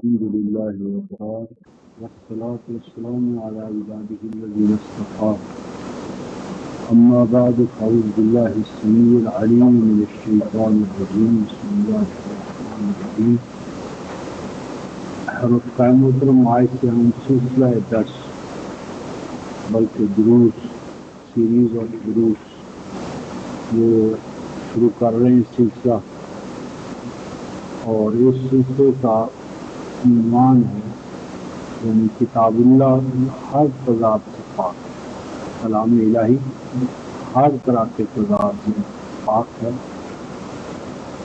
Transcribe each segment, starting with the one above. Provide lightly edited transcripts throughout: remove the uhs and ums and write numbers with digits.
الحمد لله وكفى والصلاة والسلام على عباده الذين اصطفى أما بعد فأعوذ بالله السميع العليم من الشيطان الرجيم بسم الله الرحمن الرحيم رفقاء محترم آج سے ہم سلسلہ درس بلکہ دروس سیریز اور دروس وہ شروع کر رہے ہیں سلسلہ، اور اس سلسلے کا عنوان ہے یعنی کتاب اللہ ہر تضاد سے پاک، کلام الہی ہر طرح کے تضاد میں پاک ہے،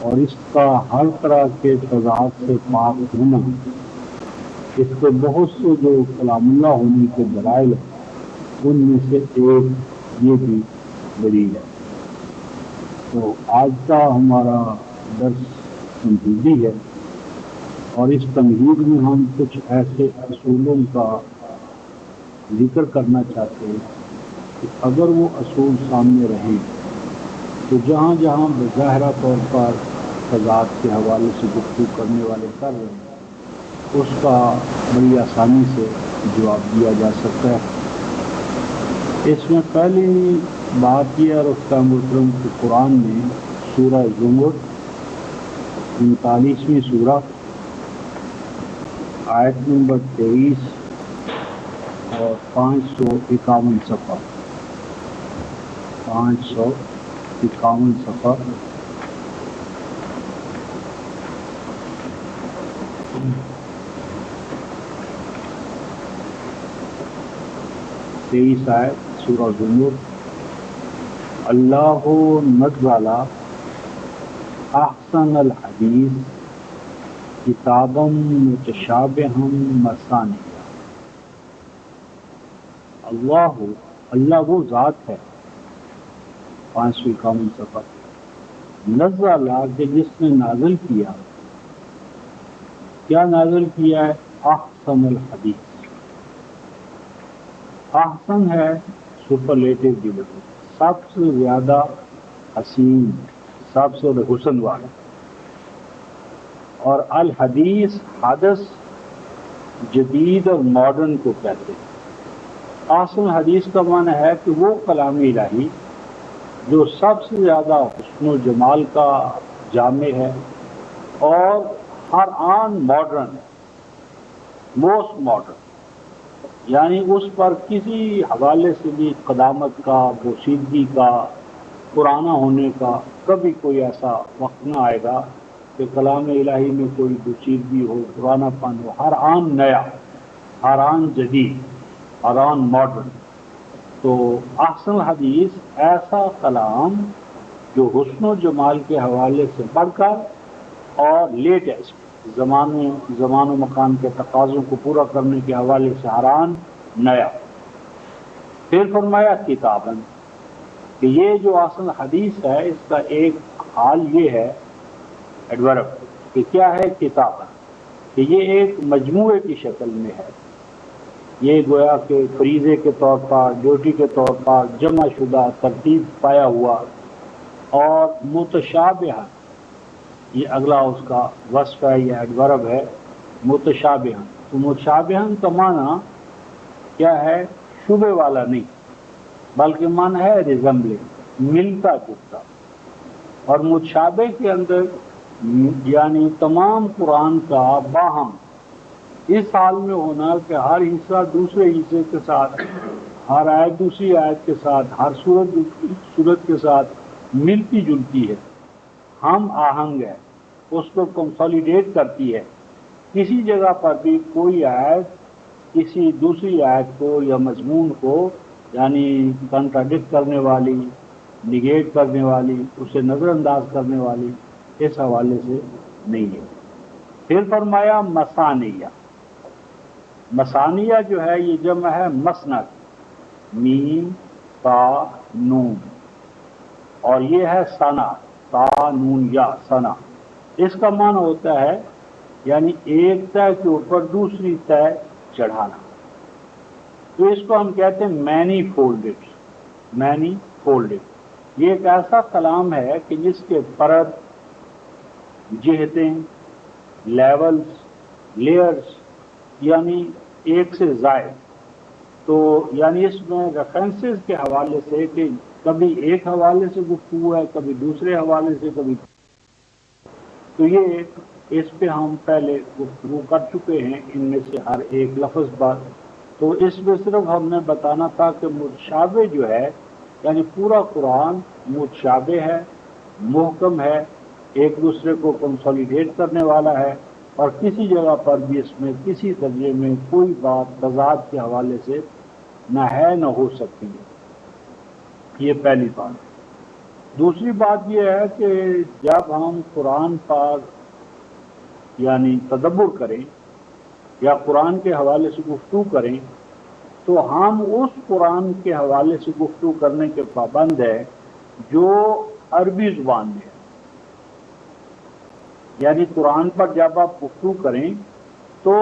اور اس کا ہر طرح کے تضاد سے پاک ہونا اس کے بہت سے جو کلام اللہ ہونے کے دلائل ہیں ان میں سے ایک یہ بھی دلیل ہے۔ تو آج کا ہمارا درس تمہیدی ہے، اور اس تمہید میں ہم کچھ ایسے اصولوں کا ذکر کرنا چاہتے ہیں کہ اگر وہ اصول سامنے رہیں تو جہاں جہاں بظاہرہ طور پر تضاد کے حوالے سے گفتگو کرنے والے کر رہے ہیں اس کا بڑی آسانی سے جواب دیا جا سکتا ہے۔ اس میں پہلی بات یہ ہے رفقاء محترم کہ قرآن میں سورہ زمر 39ویں سورہ آیت نمبر 23 اور 551 صفحہ 551 صفحہ تیئیس آیت سورہ زمر، اللہ نزل احسن الحدیث کتابا متشابہا مثانیہ۔ اللہ وہ ذات ہے، 551 صفحہ، نزل کہ جس نے نازل کیا، کیا نازل کیا ہے؟ احسن الحدیث۔ احسن ہے سپرلیٹو کی وجہ، سب سے زیادہ حسین، سب سے حسن والا، اور الحدیث حدث جدید اور ماڈرن کو کہتے ہیں۔ احسن حدیث کا معنی ہے کہ وہ کلام الہی جو سب سے زیادہ حسن و جمال کا جامع ہے اور ہر آن ماڈرن ہے، موسٹ ماڈرن، یعنی اس پر کسی حوالے سے بھی قدامت کا، پوشیدگی کا، پرانا ہونے کا کبھی کوئی ایسا وقت نہ آئے گا کہ کلام الہی میں کوئی پوشیدگی ہو، پرانا پن ہو، ہر آن نیا، ہر آن جدید، ہر آن ماڈرن۔ تو احسن حدیث ایسا کلام جو حسن و جمال کے حوالے سے بڑھ کر اور لیٹسٹ زمان و مکان کے تقاضوں کو پورا کرنے کے حوالے سے ہر آن نیا۔ پھر فرمایا کتاباً کہ یہ جو احسن حدیث ہے اس کا ایک حال یہ ہے، ایڈورب، کہ کیا ہے کتاباً، کہ یہ ایک مجموعے کی شکل میں ہے، یہ گویا کہ فریضے کے طور پر، ڈیوٹی کے طور پر جمع شدہ، ترتیب پایا ہوا، اور متشابہ، یہ اگلا اس کا وصف ہے، یہ ایڈورب ہے، متشابہ۔ تو متشابہ کا معنی کیا ہے؟ شبہ والا نہیں، بلکہ معنی ہے ریزمبلنگ، ملتا جلتا، اور متشابہ کے اندر یعنی تمام قرآن کا باہم اس حال میں ہونا کہ ہر حصہ دوسرے حصے کے ساتھ، ہر آیت دوسری آیت کے ساتھ، ہر صورت کے ساتھ ملتی جلتی ہے، ہم آہنگ ہے، اس کو کنسالیڈیٹ کرتی ہے۔ کسی جگہ پر بھی کوئی آیت کسی دوسری آیت کو یا مضمون کو یعنی کنٹراڈکٹ کرنے والی، نگیٹ کرنے والی، اسے نظر انداز کرنے والی اس حوالے سے نہیں ہے۔ پھر فرمایا مثانیہ۔ مثانیہ جو ہے یہ جمع ہے مسند، میم تا نون، اور یہ ہے ثنا، تا نون یا ثنا۔ اس کا معنی ہوتا ہے یعنی ایک طے کے اوپر دوسری طے چڑھانا۔ تو اس کو ہم کہتے ہیں مینی فولڈڈ، مینی فولڈڈ۔ یہ ایک ایسا کلام ہے کہ جس کے پرت، جہتیں، لیولز لیئرز یعنی ایک سے زائد، تو یعنی اس میں ریفرنسز کے حوالے سے کہ کبھی ایک حوالے سے گفتگو ہے، کبھی دوسرے حوالے سے، کبھی، تو یہ اس پہ ہم پہلے گفتگو کر چکے ہیں، ان میں سے ہر ایک لفظ بات. تو اس میں صرف ہم نے بتانا تھا کہ متشابہ جو ہے یعنی پورا قرآن متشابہ ہے، محکم ہے، ایک دوسرے کو کنسولیڈیٹ کرنے والا ہے، اور کسی جگہ پر بھی اس میں کسی درجے میں کوئی بات تضاد کے حوالے سے نہ ہے نہ ہو سکتی ہے. یہ پہلی بات. دوسری بات یہ ہے کہ جب ہم قرآن پر یعنی تدبر کریں یا قرآن کے حوالے سے گفتگو کریں تو ہم اس قرآن کے حوالے سے گفتگو کرنے کے پابند ہیں جو عربی زبان میں ہے. یعنی قرآن پر جب آپ گفتگو کریں تو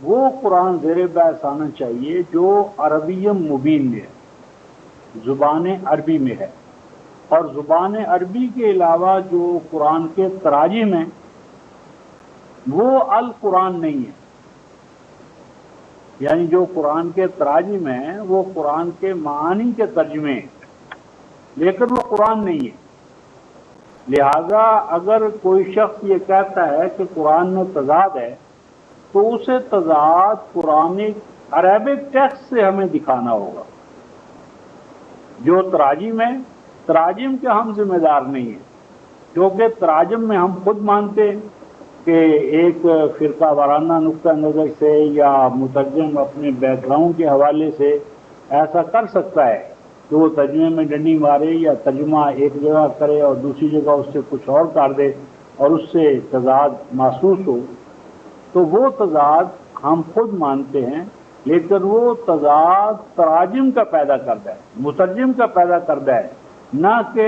وہ قرآن زیر بحث آنا چاہیے جو عربی مبین میں ہے، زبان عربی میں ہے. اور زبان عربی کے علاوہ جو قرآن کے تراجم ہیں وہ القرآن نہیں ہے. یعنی جو قرآن کے تراجم ہیں وہ قرآن کے معانی کے ترجمے ہیں لیکن وہ قرآن نہیں ہے. لہذا اگر کوئی شخص یہ کہتا ہے کہ قرآن میں تضاد ہے تو اسے تضاد قرآن عربک ٹیکسٹ سے ہمیں دکھانا ہوگا. جو تراجم ہے، تراجم کے ہم ذمہ دار نہیں ہیں، کیونکہ تراجم میں ہم خود مانتے ہیں کہ ایک فرقہ وارانہ نقطہ نظر سے یا مترجم اپنے بیک گراؤنڈ کے حوالے سے ایسا کر سکتا ہے کہ وہ ترجمے میں ڈنڈی مارے یا ترجمہ ایک جگہ کرے اور دوسری جگہ اس سے کچھ اور کر دے اور اس سے تضاد محسوس ہو. تو وہ تضاد ہم خود مانتے ہیں لیکن وہ تضاد تراجم کا پیدا کرتا ہے، مترجم کا پیدا کرتا ہے، نہ کہ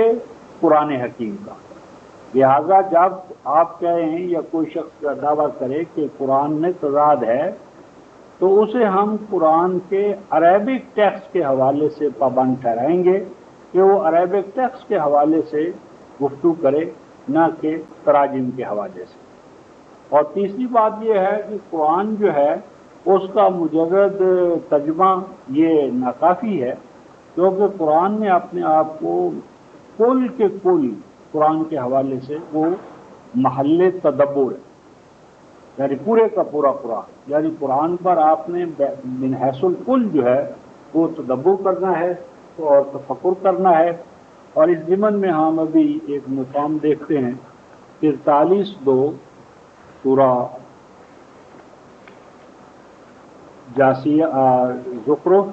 قرآن حکیم کا. لہذا جب آپ کہیں یا کوئی شخص دعویٰ کرے کہ قرآن میں تضاد ہے تو اسے ہم قرآن کے عربک ٹیکسٹ کے حوالے سے پابند ٹھہرائیں گے کہ وہ عربک ٹیکسٹ کے حوالے سے گفتگو کرے نہ کہ تراجم کے حوالے سے. اور تیسری بات یہ ہے کہ قرآن جو ہے اس کا مجرد ترجمہ یہ ناکافی ہے، کیونکہ قرآن نے اپنے آپ کو کل کے کل قرآن کے حوالے سے وہ محل تدبر ہے، یعنی پورے کا پورا قرآن، یعنی قرآن پر آپ نے من حیث الکل جو ہے وہ تدبر کرنا ہے اور تفکر کرنا ہے. اور اس ضمن میں ہم ابھی ایک مقام دیکھتے ہیں 43:2 سورہ جاسیہ زخرف،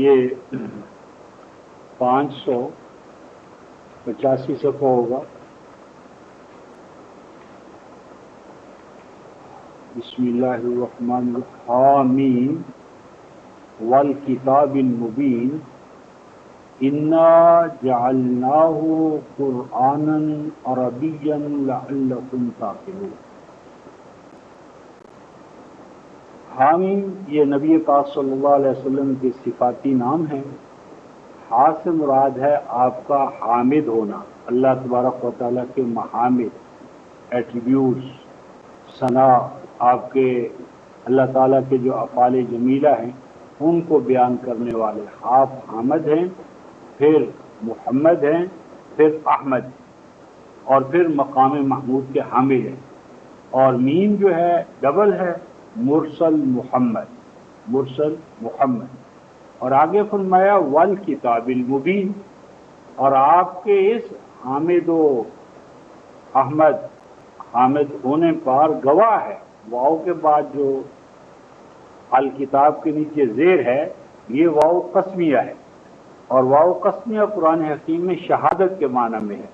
یہ 585 صفحہ ہوگا. بسم اللہ الرحمن الرحیم. حامیم والکتاب المبین انا جعلناہ قرآنا عربیا لعلکم تعقلون. حامیم یہ نبی پاک صلی اللہ علیہ وسلم کے صفاتی نام ہیں. ہاں سے مراد ہے آپ کا حامد ہونا، اللہ تبارک و تعالیٰ کے محامد، ایٹریبیوٹس، ثنا، آپ کے اللہ تعالیٰ کے جو افعال جمیلہ ہیں ان کو بیان کرنے والے. آپ حامد ہیں، پھر محمد ہیں، پھر احمد، اور پھر مقام محمود کے حامل ہیں. اور میم جو ہے ڈبل ہے، مرسل محمد، مرسل محمد. اور آگے فرمایا والکتاب المبین، اور آپ کے اس حامد و احمد حامد ہونے پر گواہ ہے. واؤ کے بعد جو الکتاب کے نیچے زیر ہے یہ واؤ قسمیہ ہے، اور واؤ قسمیہ قرآن حکیم میں شہادت کے معنی میں ہے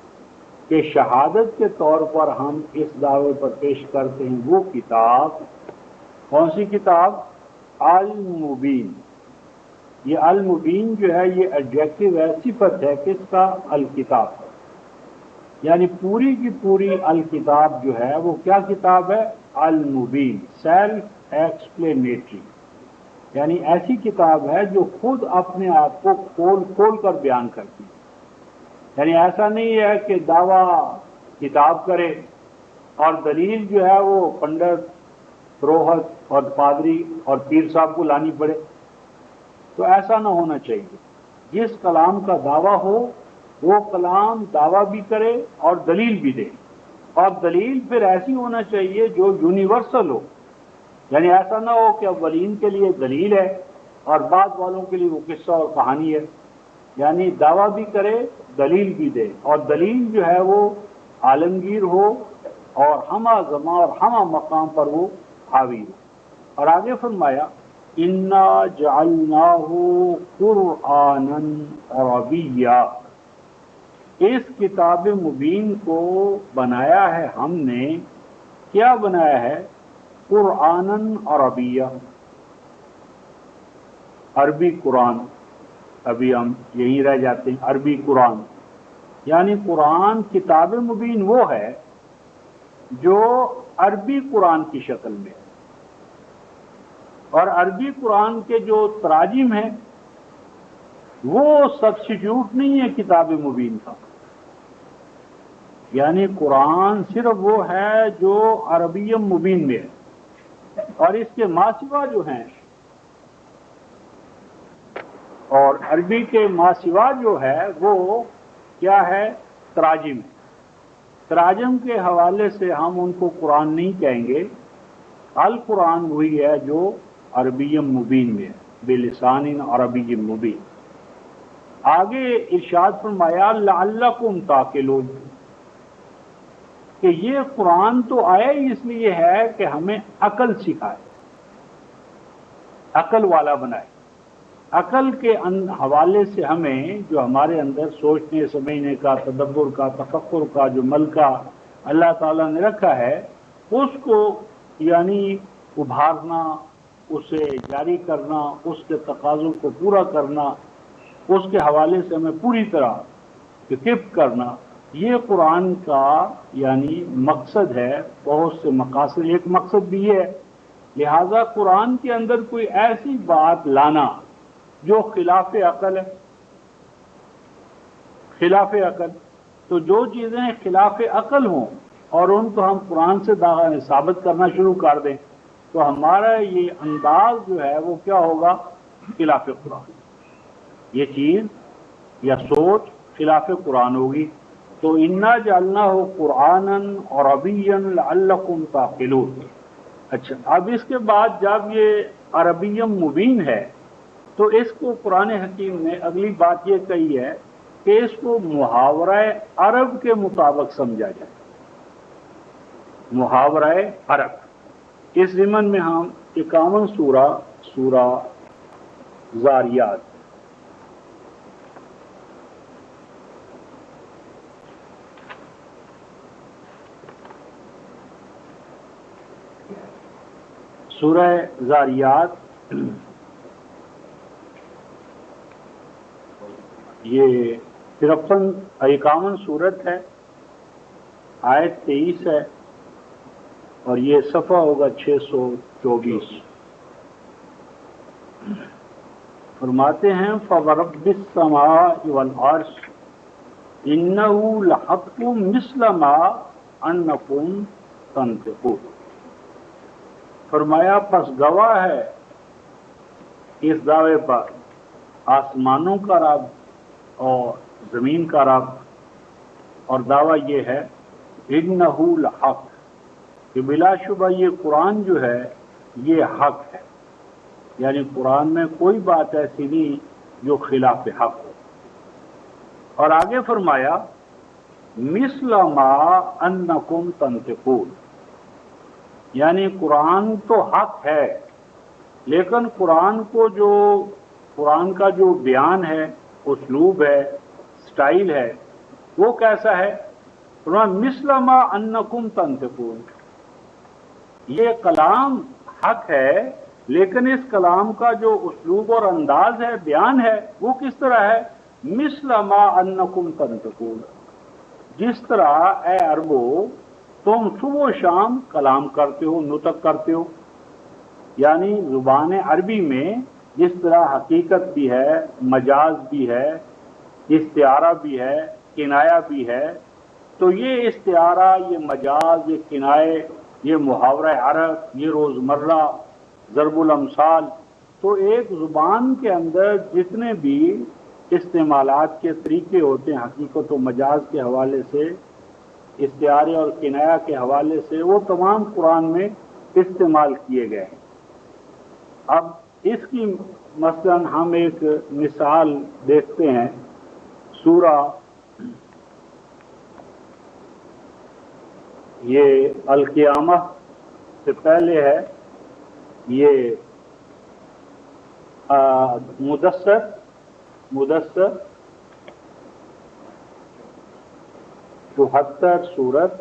کہ شہادت کے طور پر ہم اس دعوے پر پیش کرتے ہیں وہ کتاب. کون سی کتاب؟ المبین. یہ المبین جو ہے یہ ایڈجیکٹو ہے، صفت ہے کس کا؟ الکتاب. یعنی پوری کی پوری الکتاب جو ہے وہ کیا کتاب ہے؟ المبین، سیلف ایکسپلینیٹری، یعنی ایسی کتاب ہے جو خود اپنے آپ کو کھول کھول کر بیان کرتی ہے. یعنی ایسا نہیں ہے کہ دعویٰ کتاب کرے اور دلیل جو ہے وہ پنڈت، پروہت اور پادری اور پیر صاحب کو لانی پڑے، تو ایسا نہ ہونا چاہیے۔ جس کلام کا دعویٰ ہو وہ کلام دعویٰ بھی کرے اور دلیل بھی دے، اور دلیل پھر ایسی ہونا چاہیے جو یونیورسل ہو، یعنی ایسا نہ ہو کہ اولین کے لیے دلیل ہے اور بعد والوں کے لیے وہ قصہ اور کہانی ہے، یعنی دعویٰ بھی کرے دلیل بھی دے، اور دلیل جو ہے وہ عالمگیر ہو اور ہمہ زمان اور ہمہ مقام پر وہ حاوی ہو۔ اور آگے فرمایا انا جعلناہ قرآنا عربیا، اس کتاب مبین کو بنایا ہے ہم نے، کیا بنایا ہے؟ قرآنا عربیہ، عربی قرآن، ابھی ہم یہیں رہ جاتے ہیں، عربی قرآن، یعنی قرآن کتاب مبین وہ ہے جو عربی قرآن کی شکل میں ہے، اور عربی قرآن کے جو تراجم ہیں وہ سبسٹیٹیوٹ نہیں ہے کتاب مبین کا، یعنی قرآن صرف وہ ہے جو عربی مبین میں ہے، اور اس کے ماسوا جو ہیں، اور عربی کے ماسوا جو ہے وہ کیا ہے؟ تراجم۔ تراجم کے حوالے سے ہم ان کو قرآن نہیں کہیں گے، القرآن وہی ہے جو عربی مبین میں ہے، بلسان عربی مبین۔ آگے ارشاد فرمایا لعلکم تعقلون، کہ یہ قرآن تو آیا ہی اس لیے ہے کہ ہمیں عقل سکھائے، عقل والا بنائے، عقل کے حوالے سے ہمیں جو ہمارے اندر سوچنے سمجھنے کا، تدبر کا، تفکر کا جو ملکہ اللہ تعالیٰ نے رکھا ہے اس کو یعنی ابھارنا، اسے جاری کرنا، اس کے تقاضوں کو پورا کرنا، اس کے حوالے سے ہمیں پوری طرح اکوپ کرنا، یہ قرآن کا یعنی مقصد ہے۔ بہت سے مقاصد، ایک مقصد بھی ہے، لہذا قرآن کے اندر کوئی ایسی بات لانا جو خلاف عقل ہے، خلاف عقل، تو جو چیزیں خلاف عقل ہوں اور ان کو ہم قرآن سے ثابت کرنا شروع کر دیں تو ہمارا یہ انداز جو ہے وہ کیا ہوگا؟ خلاف قرآن، یہ چیز یا سوچ خلاف قرآن ہوگی۔ تو انا جعلناہ قرآنا عربیا لعلکم تعقلون۔ اچھا، اب اس کے بعد جب یہ عربی مبین ہے تو اس کو قرآن حکیم نے اگلی بات یہ کہی ہے کہ اس کو محاورہ عرب کے مطابق سمجھا جائے، محاورہ عرب۔ اس ضمن میں ہم 51 سورہ زاریات، سورہ زاریات یہ 51 سورت ہے، آیت 23 ہے، اور یہ صفحہ ہوگا 624۔ فرماتے ہیں فَوَرَبِّ السَّمَاءِ وَالْعَرْشِ إِنَّهُ لَحَقٌّ مِثْلَ مَا أَنَّكُمْ تَنطِقُونَ۔ فرمایا پس گواہ ہے اس دعوے پر آسمانوں کا رب اور زمین کا رب، اور دعویٰ یہ ہے إِنَّهُ لَحَقٌّ، کہ بلا شبہ یہ قرآن جو ہے یہ حق ہے، یعنی قرآن میں کوئی بات ایسی نہیں جو خلاف حق ہو۔ اور آگے فرمایا مثل ما انکم تنطقون، یعنی قرآن تو حق ہے لیکن قرآن کا جو بیان ہے، اسلوب ہے، سٹائل ہے، وہ کیسا ہے؟ فرمایا مثل ما انکم تنطقون، یہ کلام حق ہے لیکن اس کلام کا جو اسلوب اور انداز ہے، بیان ہے، وہ کس طرح ہے؟ مثل ما انکم تنطقون، جس طرح اے عربو تم صبح و شام کلام کرتے ہو، نطق کرتے ہو، یعنی زبان عربی میں جس طرح حقیقت بھی ہے، مجاز بھی ہے، استعارہ بھی ہے، کنایا بھی ہے، تو یہ استعارہ، یہ مجاز، یہ کنائے، یہ محاورہ عرب، یہ روزمرہ ضرب الامثال، تو ایک زبان کے اندر جتنے بھی استعمالات کے طریقے ہوتے ہیں حقیقت و مجاز کے حوالے سے، استعارے اور کنایا کے حوالے سے، وہ تمام قرآن میں استعمال کیے گئے ہیں۔ اب اس کی مثلا ہم ایک مثال دیکھتے ہیں، سورہ یہ القیامہ سے پہلے ہے، یہ مدثر 74 سورت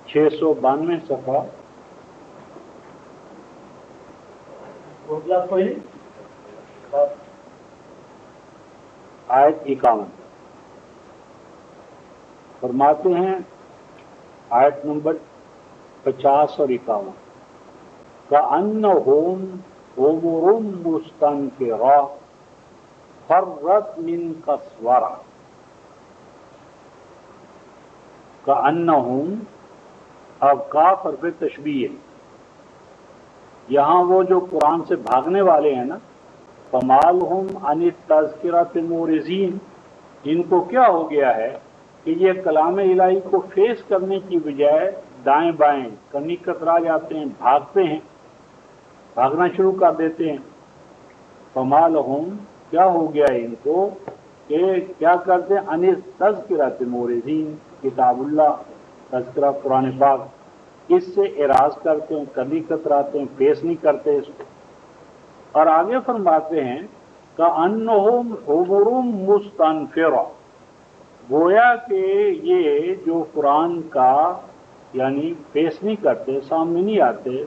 692 صفحہ، آیت 51 فرماتے ہیں، آیت نمبر 50 اور 51، کأنہم حمر مستنفرہ فرت من قسورہ، کأنہم، اب کاف حرف تشبیہ، یہاں وہ جو قرآن سے بھاگنے والے ہیں نا، فمالہم عن التذکرۃ معرضین، ان کو کیا ہو گیا ہے کہ یہ کلام الہی کو فیس کرنے کی بجائے دائیں بائیں کنی کترا جاتے ہیں، بھاگتے ہیں، بھاگنا شروع کر دیتے ہیں۔ فمالہم، کیا ہو گیا ان کو کہ کیا کرتے ہیں، عن التذکرۃ معرضین، کتاب اللہ تذکرہ قرآن پاک، اس سے اعراض کرتے ہیں، کنی کتراتے ہیں، فیس نہیں کرتے اس کو۔ اور آگے فرماتے ہیں کأنہم حمر مستنفرہ، گویا کہ یہ جو قرآن کا یعنی فیس نہیں کرتے، سامنے نہیں آتے،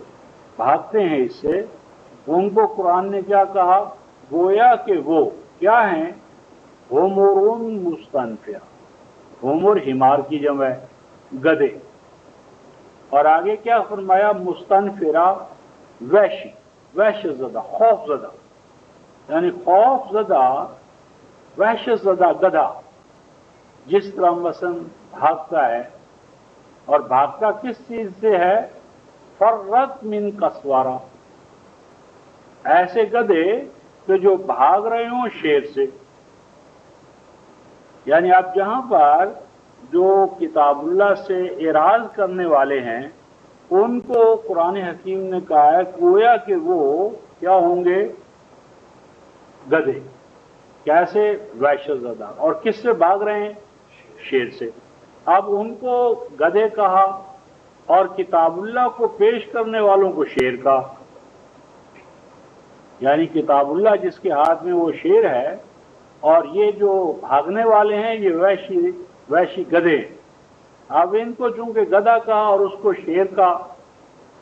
بھاگتے ہیں اس سے، ان کو قرآن نے کیا کہا، گویا کہ وہ کیا ہیں، حمر مستنفرہ، حمر حمار کی جمع ہے، گدھے، اور آگے کیا فرمایا، مستنفرہ وحشی، وحش زدہ، خوف زدہ، یعنی خوف زدہ، وحشت زدہ گدھا، جس طرح مثلا بھاگتا ہے، اور بھاگتا کس چیز سے ہے، فرت من قسورہ، ایسے گدھے کہ جو بھاگ رہے ہوں شیر سے۔ یعنی اب جہاں پر جو کتاب اللہ سے اعراض کرنے والے ہیں ان کو قرآن حکیم نے کہا ہے گویا کہ وہ کیا ہوں گے، گدھے، کیسے، وحشت زدہ، اور کس سے بھاگ رہے ہیں، شیر سے۔ اب ان کو گدھے کہا اور کتاب اللہ کو پیش کرنے والوں کو شیر کہا، یعنی کتاب اللہ جس کے ہاتھ میں وہ شیر ہے، اور یہ جو بھاگنے والے ہیں یہ وحشی گدھے۔ اب ان کو چونکہ گدھا کہا اور اس کو شیر کہا،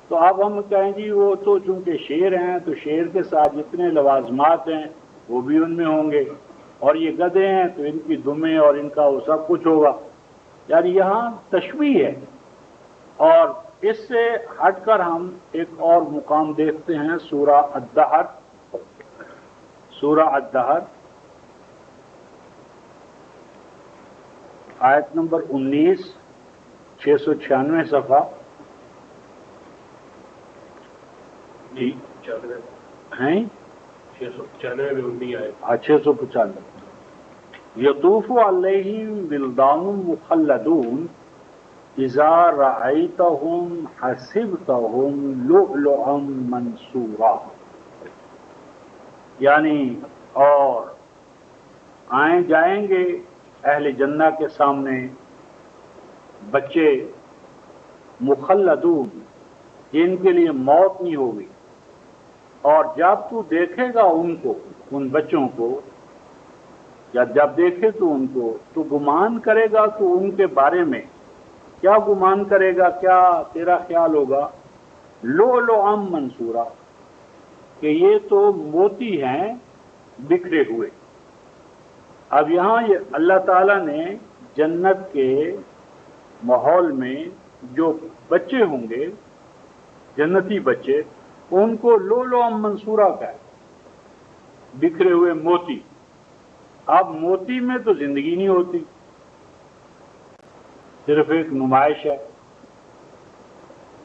تو اب ہم کہیں گی وہ تو چونکہ شیر ہیں تو شیر کے ساتھ جتنے لوازمات ہیں وہ بھی ان میں ہوں گے، اور یہ گدھے ہیں تو ان کی دمیں اور ان کا وہ سب کچھ ہوگا۔ یعنی یہاں تشبیہ ہے۔ اور اس سے ہٹ کر ہم ایک اور مقام دیکھتے ہیں، سورہ الدہر، سورہ الدہر آیت نمبر 19، 696 صفحہ، جی ہیں 695 آئے، 695، یطوف علیہم ولدان مخلدون اذا رأیتہم حسبتہم لؤلؤا منثورا، یعنی اور آئیں جائیں گے اہل جنہ کے سامنے بچے مخلدون، جن کے لیے موت نہیں ہوگی، اور جب تو دیکھے گا ان کو، ان بچوں کو، جب دیکھے تو ان کو، تو گمان کرے گا تو ان کے بارے میں کیا گمان کرے گا، کیا تیرا خیال ہوگا، لؤلؤا منثورا، کہ یہ تو موتی ہیں بکھرے ہوئے۔ اب یہاں یہ اللہ تعالیٰ نے جنت کے ماحول میں جو بچے ہوں گے، جنتی بچے، ان کو لؤلؤا منثورا کا ہے، بکھرے ہوئے موتی۔ اب موتی میں تو زندگی نہیں ہوتی، صرف ایک نمائش ہے۔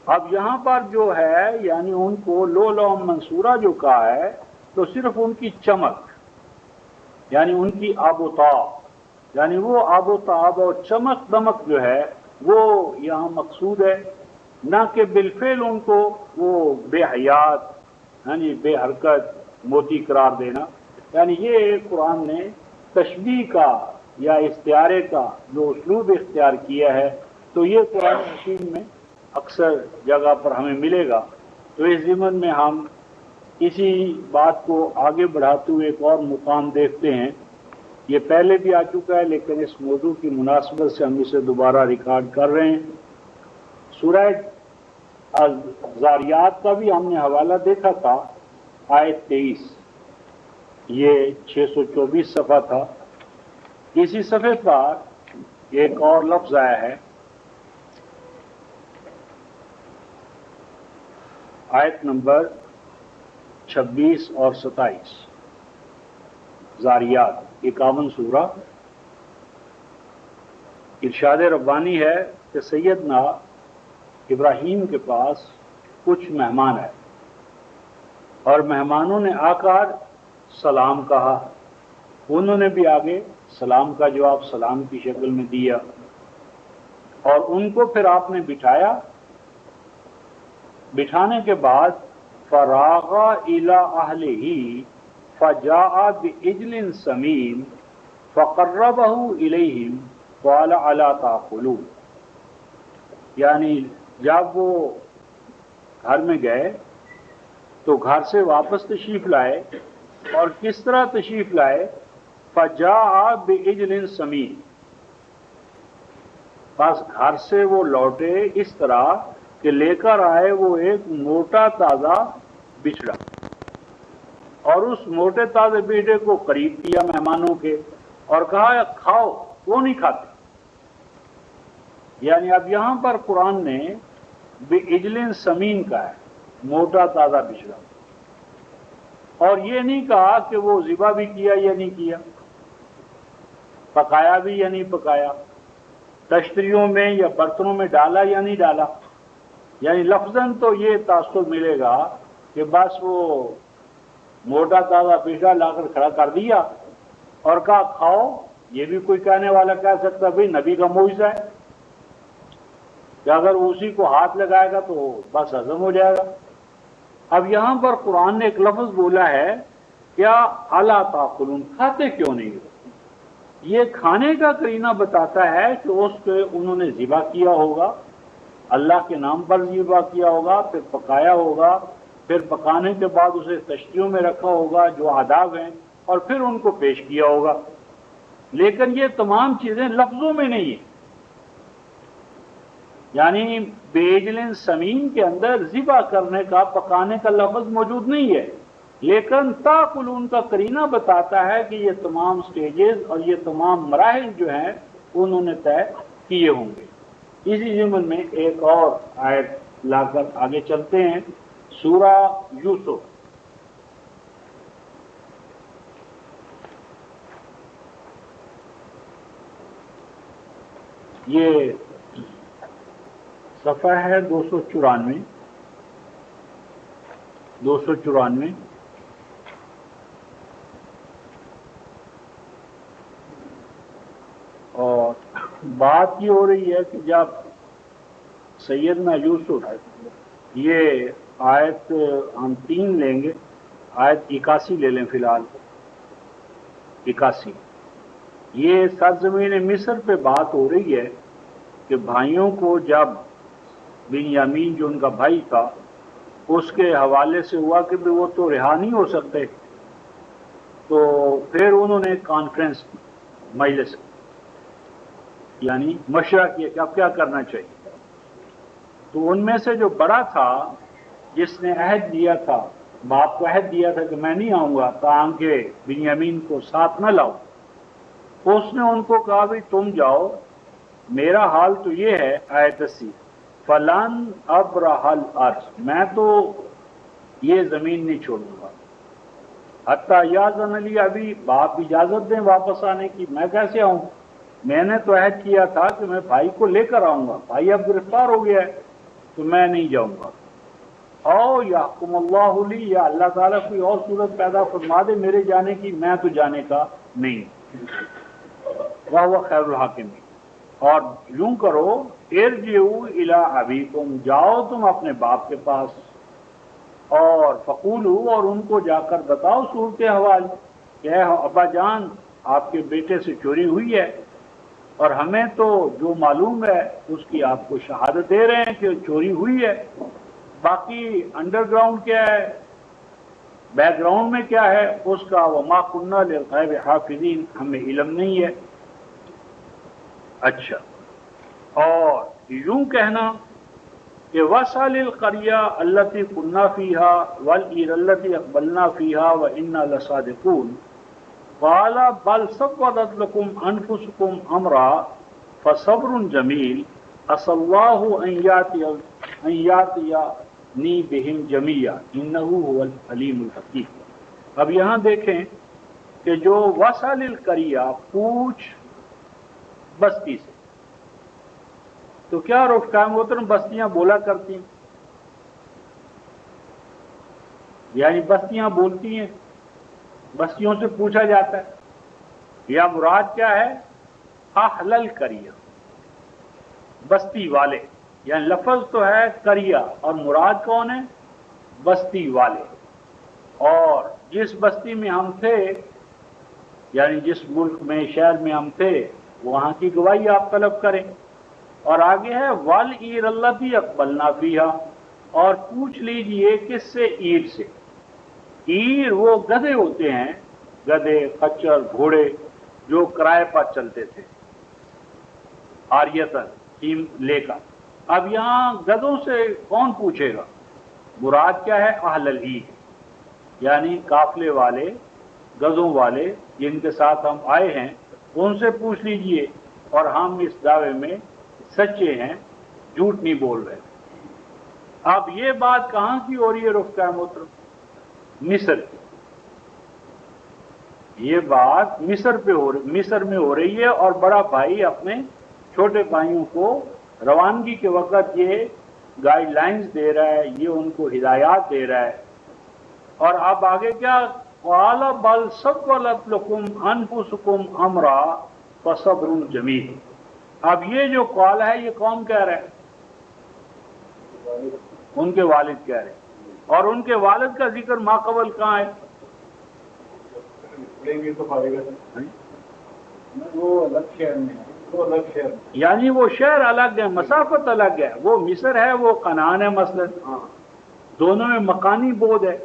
اب یہاں پر جو ہے یعنی ان کو لؤلؤ منصورہ جو کہا ہے تو صرف ان کی چمک، یعنی ان کی آب و تاب، یعنی وہ آب و تاب اور چمک دمک جو ہے وہ یہاں مقصود ہے، نہ کہ بالفعل ان کو وہ بے حیات یعنی بے حرکت موتی قرار دینا۔ یعنی یہ قرآن نے تشبیہ کا یا استعارے کا جو اسلوب اختیار کیا ہے تو یہ قرآن حکیم میں اکثر جگہ پر ہمیں ملے گا۔ تو اس ضمن میں ہم اسی بات کو آگے بڑھاتے ہوئے ایک اور مقام دیکھتے ہیں، یہ پہلے بھی آ چکا ہے لیکن اس موضوع کی مناسبت سے ہم اسے دوبارہ ریکارڈ کر رہے ہیں۔ سورہ الذاریات کا بھی ہم نے حوالہ دیکھا تھا، آیت 23، یہ 624 صفحہ تھا۔ اسی صفحے پر ایک اور لفظ آیا ہے، آیت نمبر 26 اور 27، ذاریات 51 سورہ۔ ارشاد ربانی ہے کہ سیدنا ابراہیم کے پاس کچھ مہمان آئے اور مہمانوں نے آ کر سلام کہا، انہوں نے بھی آگے سلام کا جواب سلام کی شکل میں دیا، اور ان کو پھر آپ نے بٹھایا۔ بٹھانے کے بعد فراغ الی اہلہ فجاء بعجل سمین فقربہ الیہم قال الا تاکلون، یعنی جب وہ گھر میں گئے تو گھر سے واپس تشریف لائے، اور کس طرح تشریف لائے؟ فجاء بعجل سمین، بس گھر سے وہ لوٹے اس طرح کہ لے کر آئے وہ ایک موٹا تازہ بچڑا، اور اس موٹے تازے بچڑے کو قریب کیا مہمانوں کے اور کہا کھاؤ، وہ نہیں کھاتے۔ یعنی اب یہاں پر قرآن نے بعجل سمین کا ہے، موٹا تازہ بچڑا، اور یہ نہیں کہا کہ وہ ذبح بھی کیا یا نہیں کیا، پکایا بھی یا نہیں پکایا، تشتریوں میں یا برتنوں میں ڈالا یا نہیں ڈالا۔ یعنی لفظاً تو یہ تاثر ملے گا کہ بس وہ موٹا تازہ بچڑا لا کر کھڑا کر دیا اور کہا کھاؤ۔ یہ بھی کوئی کہنے والا کہہ سکتا بھئی نبی کا معجزہ ہے کہ اگر اسی کو ہاتھ لگائے گا تو بس ہضم ہو جائے گا۔ اب یہاں پر قرآن نے ایک لفظ بولا ہے، کیا الا تاکلون، کھاتے کیوں نہیں ہو؟ یہ کھانے کا قرینہ بتاتا ہے کہ اس کے انہوں نے ذبح کیا ہوگا، اللہ کے نام پر ذبح کیا ہوگا، پھر پکایا ہوگا، پھر پکانے کے بعد اسے تشتیوں میں رکھا ہوگا جو آداب ہیں، اور پھر ان کو پیش کیا ہوگا۔ لیکن یہ تمام چیزیں لفظوں میں نہیں ہیں، یعنی بعجل سمین کے اندر ذبح کرنے کا پکانے کا لفظ موجود نہیں ہے، لیکن تاکلون کا قرینہ بتاتا ہے کہ یہ تمام سٹیجز اور یہ تمام مراحل جو ہیں انہوں نے طے کیے ہوں گے۔ اسی ضمن میں ایک اور آیت لا کر آگے چلتے ہیں، سورہ یوسف، یہ صفحہ ہے 294 اور بات یہ ہو رہی ہے کہ جب سیدنا یوسف، یہ آیت ہم 3 لیں گے، آیت 81 لے لیں فی الحال، 81، یہ سرزمین مصر پہ بات ہو رہی ہے کہ بھائیوں کو جب بنیامین جو ان کا بھائی تھا اس کے حوالے سے ہوا کہ وہ تو رہا نہیں ہو سکتے، تو پھر انہوں نے کانفرنس مجلس یعنی مشورہ کیا کہ اب کیا کرنا چاہیے۔ تو ان میں سے جو بڑا تھا جس نے عہد دیا تھا، باپ کو عہد دیا تھا کہ میں نہیں آؤں گا تاکہ بنیامین کو ساتھ نہ لاؤ، اس نے ان کو کہا بھی تم جاؤ، میرا حال تو یہ ہے، آیت 80، فلن ابرح الارض، میں تو یہ زمین نہیں چھوڑوں گا حتیٰ یاذن لی ابھی، باپ اجازت دیں واپس آنے کی. میں کیسے آؤں؟ میں نے تو عہد کیا تھا کہ میں بھائی کو لے کر آؤں گا، بھائی اب گرفتار ہو گیا ہے تو میں نہیں جاؤں گا. او یحکم اللہ لی، یا اللہ تعالیٰ کوئی اور صورت پیدا فرما دے میرے جانے کی، میں تو جانے کا نہیں. وَهُوَ خیر الحاکمین. اور یوں کرو، ارجعوا الی ابیکم، جاؤ تم اپنے باپ کے پاس، اور فقولوا، اور ان کو جا کر بتاؤ صورت حوال کہ اے ابا جان آپ کے بیٹے سے چوری ہوئی ہے، اور ہمیں تو جو معلوم ہے اس کی آپ کو شہادت دے رہے ہیں کہ چوری ہوئی ہے. باقی انڈر گراؤنڈ کیا ہے، بیک گراؤنڈ میں کیا ہے اس کا وما كنا للغیب حافظین، ہمیں علم نہیں ہے. اچھا، اور یوں کہنا کہ وَاسْأَلِ الْقَرْيَةَ الَّتِي كُنَّا فِيهَا وَالْعِيرَ الَّتِي أَقْبَلْنَا فِيهَا وَإِنَّا لَصَادِقُونَ قَالَ بَلْ سَوَّلَتْ لَكُمْ أَنفُسُكُمْ أَمْرًا فَصَبْرٌ جَمِيلٌ عَسَى اللَّهُ أَن يَأْتِيَنِي بِهِمْ جَمِيعًا إِنَّهُ هُوَ الْعَلِيمُ الْحَكِيمُ. اب یہاں دیکھیں کہ جو وَاسْأَلِ الْقَرْيَةَ، پوچھ بستی سے، تو کیا رفقائے محترم بستیاں بولا کرتی ہیں؟ یعنی بستیاں بولتی ہیں، بستیوں سے پوچھا جاتا ہے، یا مراد کیا ہے؟ اہل القریہ، بستی والے. یعنی لفظ تو ہے قریہ اور مراد کون ہے؟ بستی والے. اور جس بستی میں ہم تھے، یعنی جس ملک میں شہر میں ہم تھے، وہاں کی گواہی آپ طلب کریں. اور آگے ہے وَالْعِيرَ الَّتِي أَقْبَلْنَا فِيهَا، اور پوچھ لیجئے کس سے؟ عیر سے. عیر وہ گدھے ہوتے ہیں، گدھے، خچر، گھوڑے جو کرائے پر چلتے تھے، عاریتاً لے کر. اب یہاں گدھوں سے کون پوچھے گا؟ مراد کیا ہے؟ اہل العیر، یعنی قافلے والے، گدھوں والے جن کے ساتھ ہم آئے ہیں ان سے پوچھ لیجئے، اور ہم اس دعوے میں سچے ہیں، جھوٹ نہیں بول رہے. اب یہ بات کہاں کی ہو رہی ہے رفقائے محترم؟ مصر کی. یہ بات مصر میں ہو رہی ہے، اور بڑا بھائی اپنے چھوٹے بھائیوں کو روانگی کے وقت یہ گائیڈ لائنز دے رہا ہے، یہ ان کو ہدایات دے رہا ہے. اور اب آگے کیا؟ قَالَ بَلْ سَوَّلَتْ لَكُمْ أَنفُسُكُمْ أَمْرًا فَصَبْرٌ جَمِيلٌ. اب یہ جو قال ہے یہ کون کہہ رہا ہے؟ ان کے والد کہہ رہے ہیں. اور ان کے والد کا ذکر ماقبل کہاں ہے؟ وہ الگ شہر میں ہے، وہ الگ شہر، یعنی وہ شہر الگ ہے، مسافت الگ ہے. وہ مصر ہے، وہ کنعان ہے مثلا. دونوں میں مکانی بعد ہے،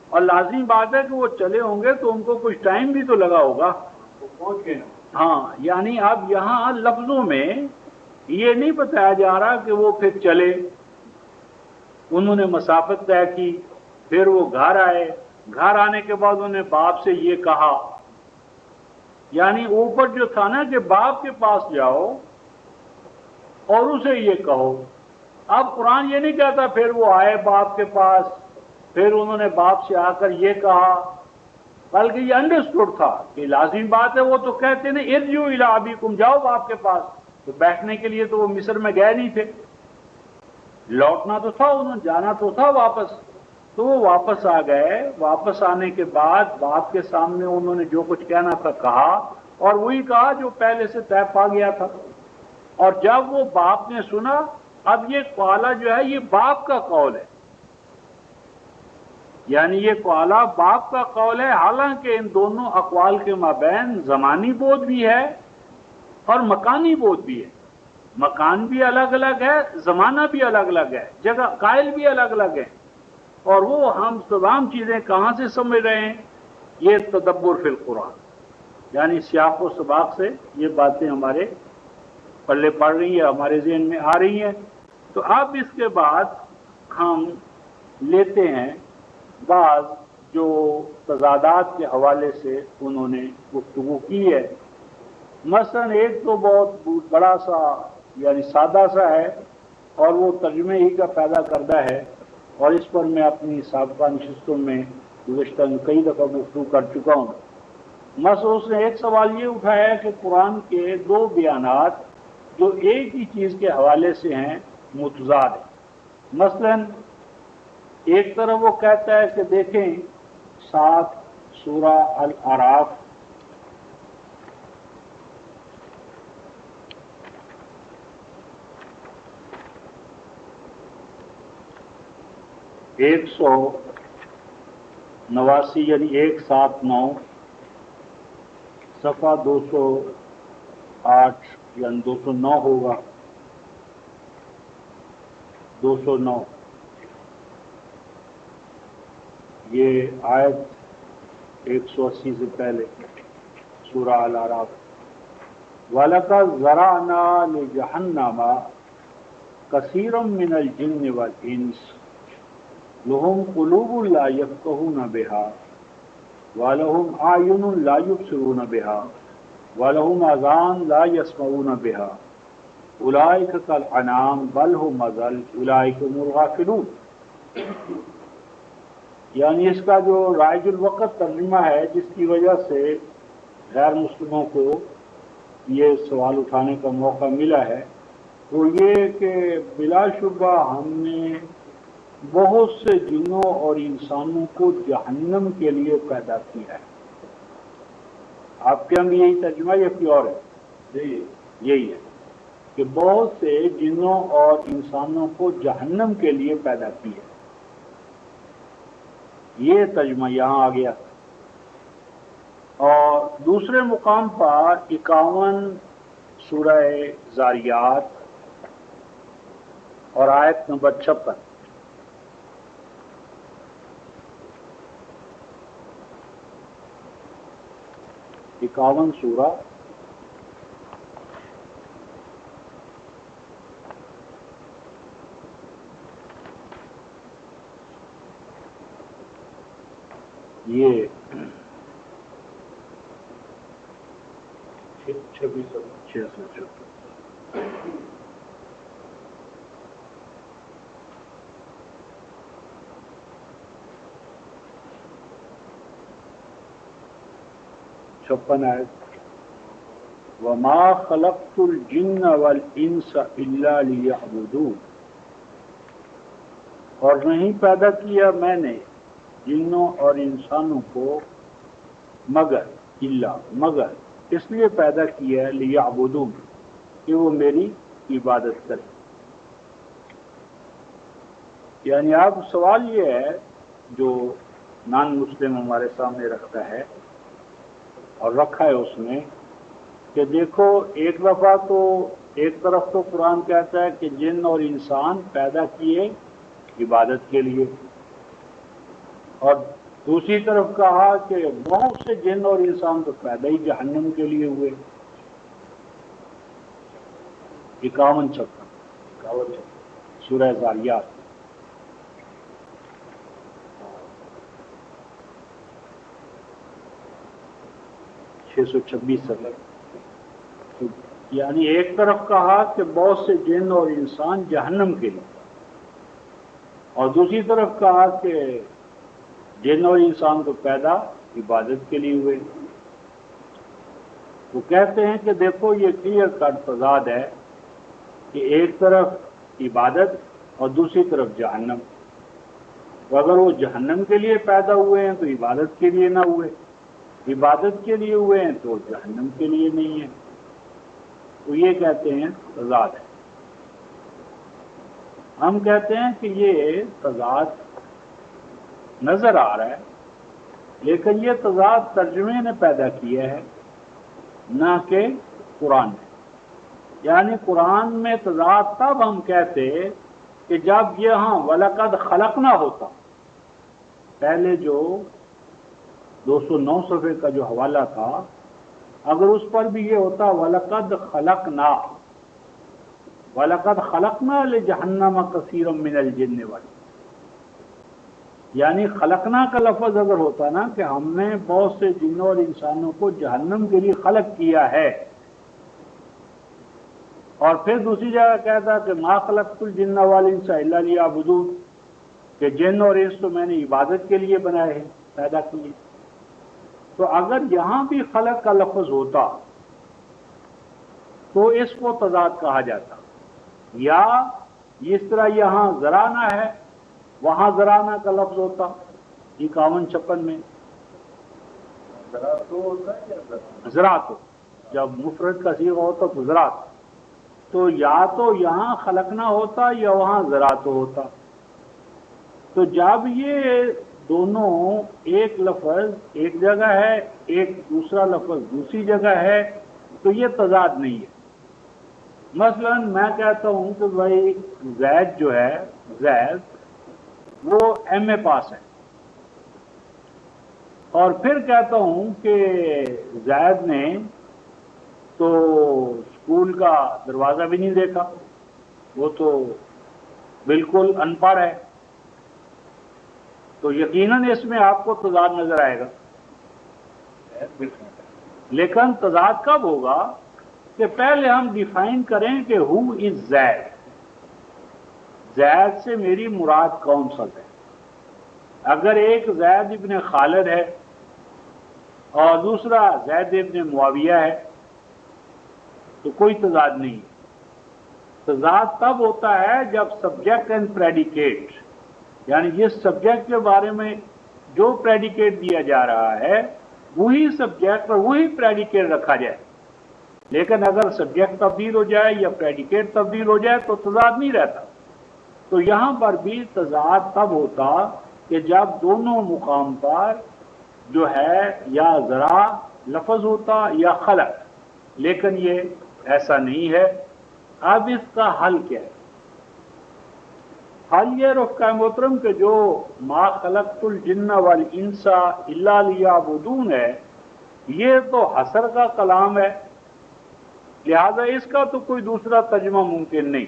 اور لازمی بات ہے کہ وہ چلے ہوں گے تو ان کو کچھ ٹائم بھی تو لگا ہوگا. ہاں، یعنی اب یہاں لفظوں میں یہ نہیں بتایا جا رہا کہ وہ پھر چلے، انہوں نے مسافت طے کی، پھر وہ گھر آئے، گھر آنے کے بعد انہوں نے باپ سے یہ کہا. یعنی اوپر جو تھا نا کہ باپ کے پاس جاؤ اور اسے یہ کہو. اب قرآن یہ نہیں کہتا پھر وہ آئے باپ کے پاس، پھر انہوں نے باپ سے آ کر یہ کہا، بلکہ یہ انڈرسٹوڈ تھا کہ لازمی بات ہے. وہ تو کہتے ہیں ارجعوا الی ابیکم، جاؤ باپ کے پاس. تو بیٹھنے کے لیے تو وہ مصر میں گئے نہیں تھے، لوٹنا تو تھا، انہوں نے جانا تو تھا واپس. تو وہ واپس آ گئے. واپس آنے کے بعد باپ کے سامنے انہوں نے جو کچھ کہنا تھا کہا، اور وہی کہا جو پہلے سے طے پا گیا تھا. اور جب وہ باپ نے سنا، اب یہ قالا جو ہے یہ باپ کا قول ہے، یعنی یہ قالا باپ کا قول ہے. حالانکہ ان دونوں اقوال کے مابین زمانی بعد بھی ہے اور مکانی بعد بھی ہے. مکان بھی الگ الگ ہے، زمانہ بھی الگ الگ ہے، جگہ قائل بھی الگ الگ ہے. اور وہ ہم تمام چیزیں کہاں سے سمجھ رہے ہیں؟ یہ تدبر فی القرآن، یعنی سیاق و سباق سے یہ باتیں ہمارے پلے پڑ رہی ہیں، ہمارے ذہن میں آ رہی ہیں. تو اب اس کے بعد ہم لیتے ہیں بعض جو تضادات کے حوالے سے انہوں نے گفتگو کی ہے. مثلا ایک تو بہت بڑا سا یعنی سادہ سا ہے، اور وہ ترجمے ہی کا پیدا کردہ ہے، اور اس پر میں اپنی سابقہ نشستوں میں گزشتہ میں کئی دفعہ گفتگو کر چکا ہوں. مثلا اس نے ایک سوال یہ اٹھایا کہ قرآن کے دو بیانات جو ایک ہی چیز کے حوالے سے ہیں متضاد ہیں. مثلا ایک طرف وہ کہتا ہے کہ دیکھیں 7 سورہ الاعراف ایک 189 یعنی 179 صفحہ 208 یعنی 209 ہوگا 209 یہ آیت 180 سے پہلے سورہ الاعراف. وَلَقَدْ ذَرَعْنَا لِجَهَنَّمَ كَثِيرًا مِنَ الْجِنِّ وَالْإِنسِ لَهُمْ قُلُوبٌ لَا يَفْقَهُونَ بِهَا وَلَهُمْ أَعْيُنٌ لَا يُبْصِرُونَ بِهَا وَلَهُمْ آذَانٌ لَا يَسْمَعُونَ بِهَا أُولَئِكَ كَالْأَنْعَامِ بَلْ هُمْ أَضَلُّ أُولَئِكَ هُمُ الْغَافِلُونَ. یعنی اس کا جو رائج الوقت ترجمہ ہے جس کی وجہ سے غیر مسلموں کو یہ سوال اٹھانے کا موقع ملا ہے وہ یہ کہ بلا شبہ ہم نے بہت سے جنوں اور انسانوں کو جہنم کے لیے پیدا کیا ہے. آپ کے ہم یہی ترجمہ یا کوئی اور ہے؟ یہی ہے کہ بہت سے جنوں اور انسانوں کو جہنم کے لیے پیدا کیا ہے. یہ ترجمہ یہاں آ گیا. اور دوسرے مقام پر 51 سورہ زاریات اور آیت نمبر 56 51 سورہ یہ 676 56 آیت. وَمَا خَلَقْتُ الْجِنَّ وَالْإِنسَ إِلَّا لِيَعْبُدُونِ اور نہیں پیدا کیا میں نے جنوں اور انسانوں کو مگر اس لیے پیدا کیا ہے لیعبدون کہ وہ میری عبادت کریں. یعنی اب سوال یہ ہے جو نان مسلم ہمارے سامنے رکھتا ہے اور رکھا ہے اس نے کہ دیکھو ایک دفعہ تو ایک طرف تو قرآن کہتا ہے کہ جن اور انسان پیدا کیے عبادت کے لیے اور دوسری طرف کہا کہ بہت سے جن اور انسان تو پیدا ہی جہنم کے لیے ہوئے. 51 سورہ زاریات. یعنی ایک طرف کہا کہ بہت سے جن اور انسان جہنم کے لیے اور دوسری طرف کہا کہ جن اور انسان تو پیدا عبادت کے لیے ہوئے. وہ کہتے ہیں کہ دیکھو یہ کلیئر کٹ تضاد ہے کہ ایک طرف عبادت اور دوسری طرف جہنم. اگر وہ جہنم کے لیے پیدا ہوئے ہیں تو عبادت کے لیے نہ ہوئے, عبادت کے لیے ہوئے ہیں تو جہنم کے لیے نہیں ہے. تو یہ کہتے ہیں تضاد ہے. ہم کہتے ہیں کہ یہ تضاد نظر آ رہا ہے لیکن یہ تضاد ترجمے نے پیدا کیا ہے نہ کہ قرآن نے. یعنی قرآن میں تضاد تب ہم کہتے کہ جب یہاں وَلَقَدْ خَلَقْنَا ہوتا, پہلے جو 209 صفحے کا جو حوالہ تھا اگر اس پر بھی یہ ہوتا وَلَقَدْ خَلَقْنَا لِجَهَنَّمَ كَثِيرًا مِنَ الْجِنِّ وَالْإِنسِ, یعنی خلقنا کا لفظ اگر ہوتا نا کہ ہم نے بہت سے جنوں اور انسانوں کو جہنم کے لیے خلق کیا ہے, اور پھر دوسری جگہ کہتا کہ ما خلقت الجن والانس الا لیعبدون کہ جن اور انس تو میں نے عبادت کے لیے بنائے ہیں. پیدا کیے. تو اگر یہاں بھی خلق کا لفظ ہوتا تو اس کو تضاد کہا جاتا، یا اس طرح یہاں ذرانہ ہے وہاں ذرانہ کا لفظ ہوتا 51-56 میں. زراعت ہو، جب مفرد کا صیغہ ہوتا تو زراعت، تو یا تو یہاں خلقنا ہوتا یا وہاں زراعت ہوتا. تو جب یہ دونوں ایک لفظ ایک جگہ ہے، ایک دوسرا لفظ دوسری جگہ ہے، تو یہ تضاد نہیں ہے. مثلا میں کہتا ہوں کہ بھائی زید جو ہے، زید وہ ایم اے پاس ہے، اور پھر کہتا ہوں کہ زید نے تو اسکول کا دروازہ بھی نہیں دیکھا، وہ تو بالکل ان پڑھ ہے، تو یقیناً اس میں آپ کو تضاد نظر آئے گا. لیکن تضاد کب ہوگا کہ پہلے ہم ڈیفائن کریں کہ ہو از زید، زید سے میری مراد کون سا ہے. اگر ایک زید ابن خالد ہے اور دوسرا زید ابن معاویہ ہے تو کوئی تضاد نہیں ہے. تضاد تب ہوتا ہے جب سبجیکٹ اینڈ پریڈیکیٹ، یعنی جس سبجیکٹ کے بارے میں جو پریڈیکیٹ دیا جا رہا ہے وہی سبجیکٹ اور وہی پریڈیکیٹ رکھا جائے. لیکن اگر سبجیکٹ تبدیل ہو جائے یا پریڈیکیٹ تبدیل ہو جائے تو تضاد نہیں رہتا. تو یہاں پر بھی تضاد تب ہوتا کہ جب دونوں مقام پر جو ہے یا ذرا لفظ ہوتا یا خلق، لیکن یہ ایسا نہیں ہے. اب اس کا حل کیا ہے؟ حل یہ رفقہ محترم کہ جو ما خلقت الجن والانس الا لیعبدون ہے، یہ تو حصر کا کلام ہے، لہذا اس کا تو کوئی دوسرا ترجمہ ممکن نہیں.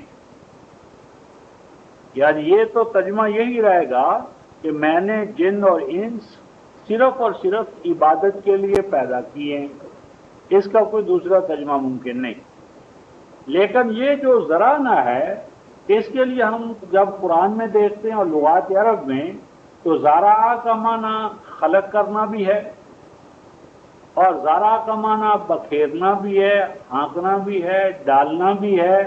یعنی یہ تو ترجمہ یہی رہے گا کہ میں نے جن اور انس صرف اور صرف عبادت کے لیے پیدا کیے ہیں، اس کا کوئی دوسرا ترجمہ ممکن نہیں. لیکن یہ جو ذرانہ ہے اس کے لیے ہم جب قرآن میں دیکھتے ہیں اور لغات عرب میں تو زارع کا معنی خلق کرنا بھی ہے اور زارع کا معنی بکھیرنا بھی ہے، ہانکنا بھی ہے، ڈالنا بھی ہے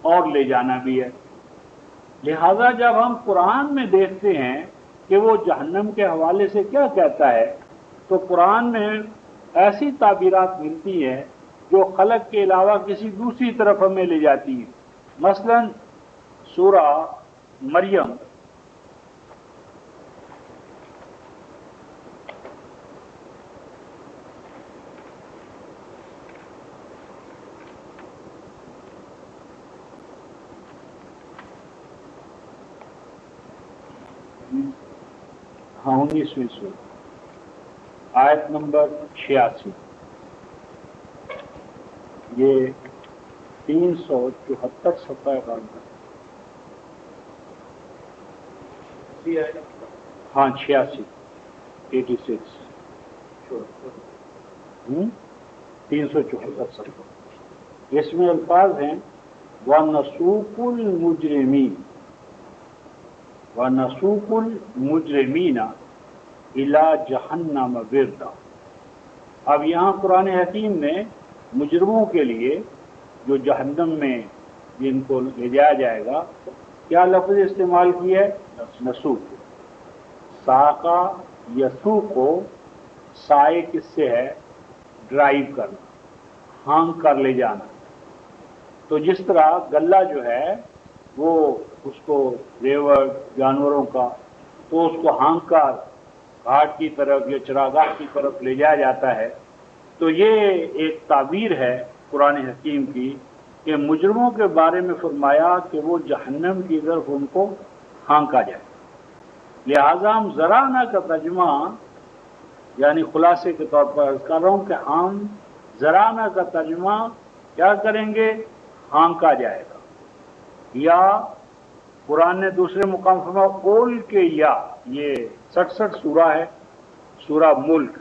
اور لے جانا بھی ہے. لہذا جب ہم قرآن میں دیکھتے ہیں کہ وہ جہنم کے حوالے سے کیا کہتا ہے تو قرآن میں ایسی تعبیرات ملتی ہیں جو خلق کے علاوہ کسی دوسری طرف ہمیں لے جاتی ہیں. مثلا سورہ مریم ہاں 19ویں سورہ آیت نمبر 86، یہ 374 صفحہ قرآن کا. ہاں 86 86 374 صفحہ. اس میں الفاظ ہیں وَنَسُوقُ الْمُجْرِمِينَ وَنَسُوقُ الْمُجْرِمِينَ إِلَى جَهَنَّمَ وِرْدًا. اب یہاں قرآن حکیم نے مجرموں کے لیے جو جہنم میں جن کو لے جایا جائے گا کیا لفظ استعمال کیا ہے؟ نسوق. ساقا یسوق کو سائے کس سے ہے؟ ڈرائیو کرنا، ہانک کر لے جانا. تو جس طرح گلہ جو ہے وہ اس کو ریوڑ جانوروں کا تو اس کو ہانک کر گھاٹ کی طرف یا چراگاہ کی طرف لے جایا جاتا ہے. تو یہ ایک تعبیر ہے قرآن حکیم کی کہ مجرموں کے بارے میں فرمایا کہ وہ جہنم کی طرف ان کو ہانکا جائے. لہذا ہم ذرانہ کا ترجمہ یعنی خلاصے کے طور پر عرض کر رہا ہوں کہ ہم ذرانہ کا ترجمہ کیا کریں گے؟ ہانکا جائے گا. یا قرآن نے دوسرے مقام فرمایا قول کے یا، یہ 67 سورہ ہے، سورہ ملک.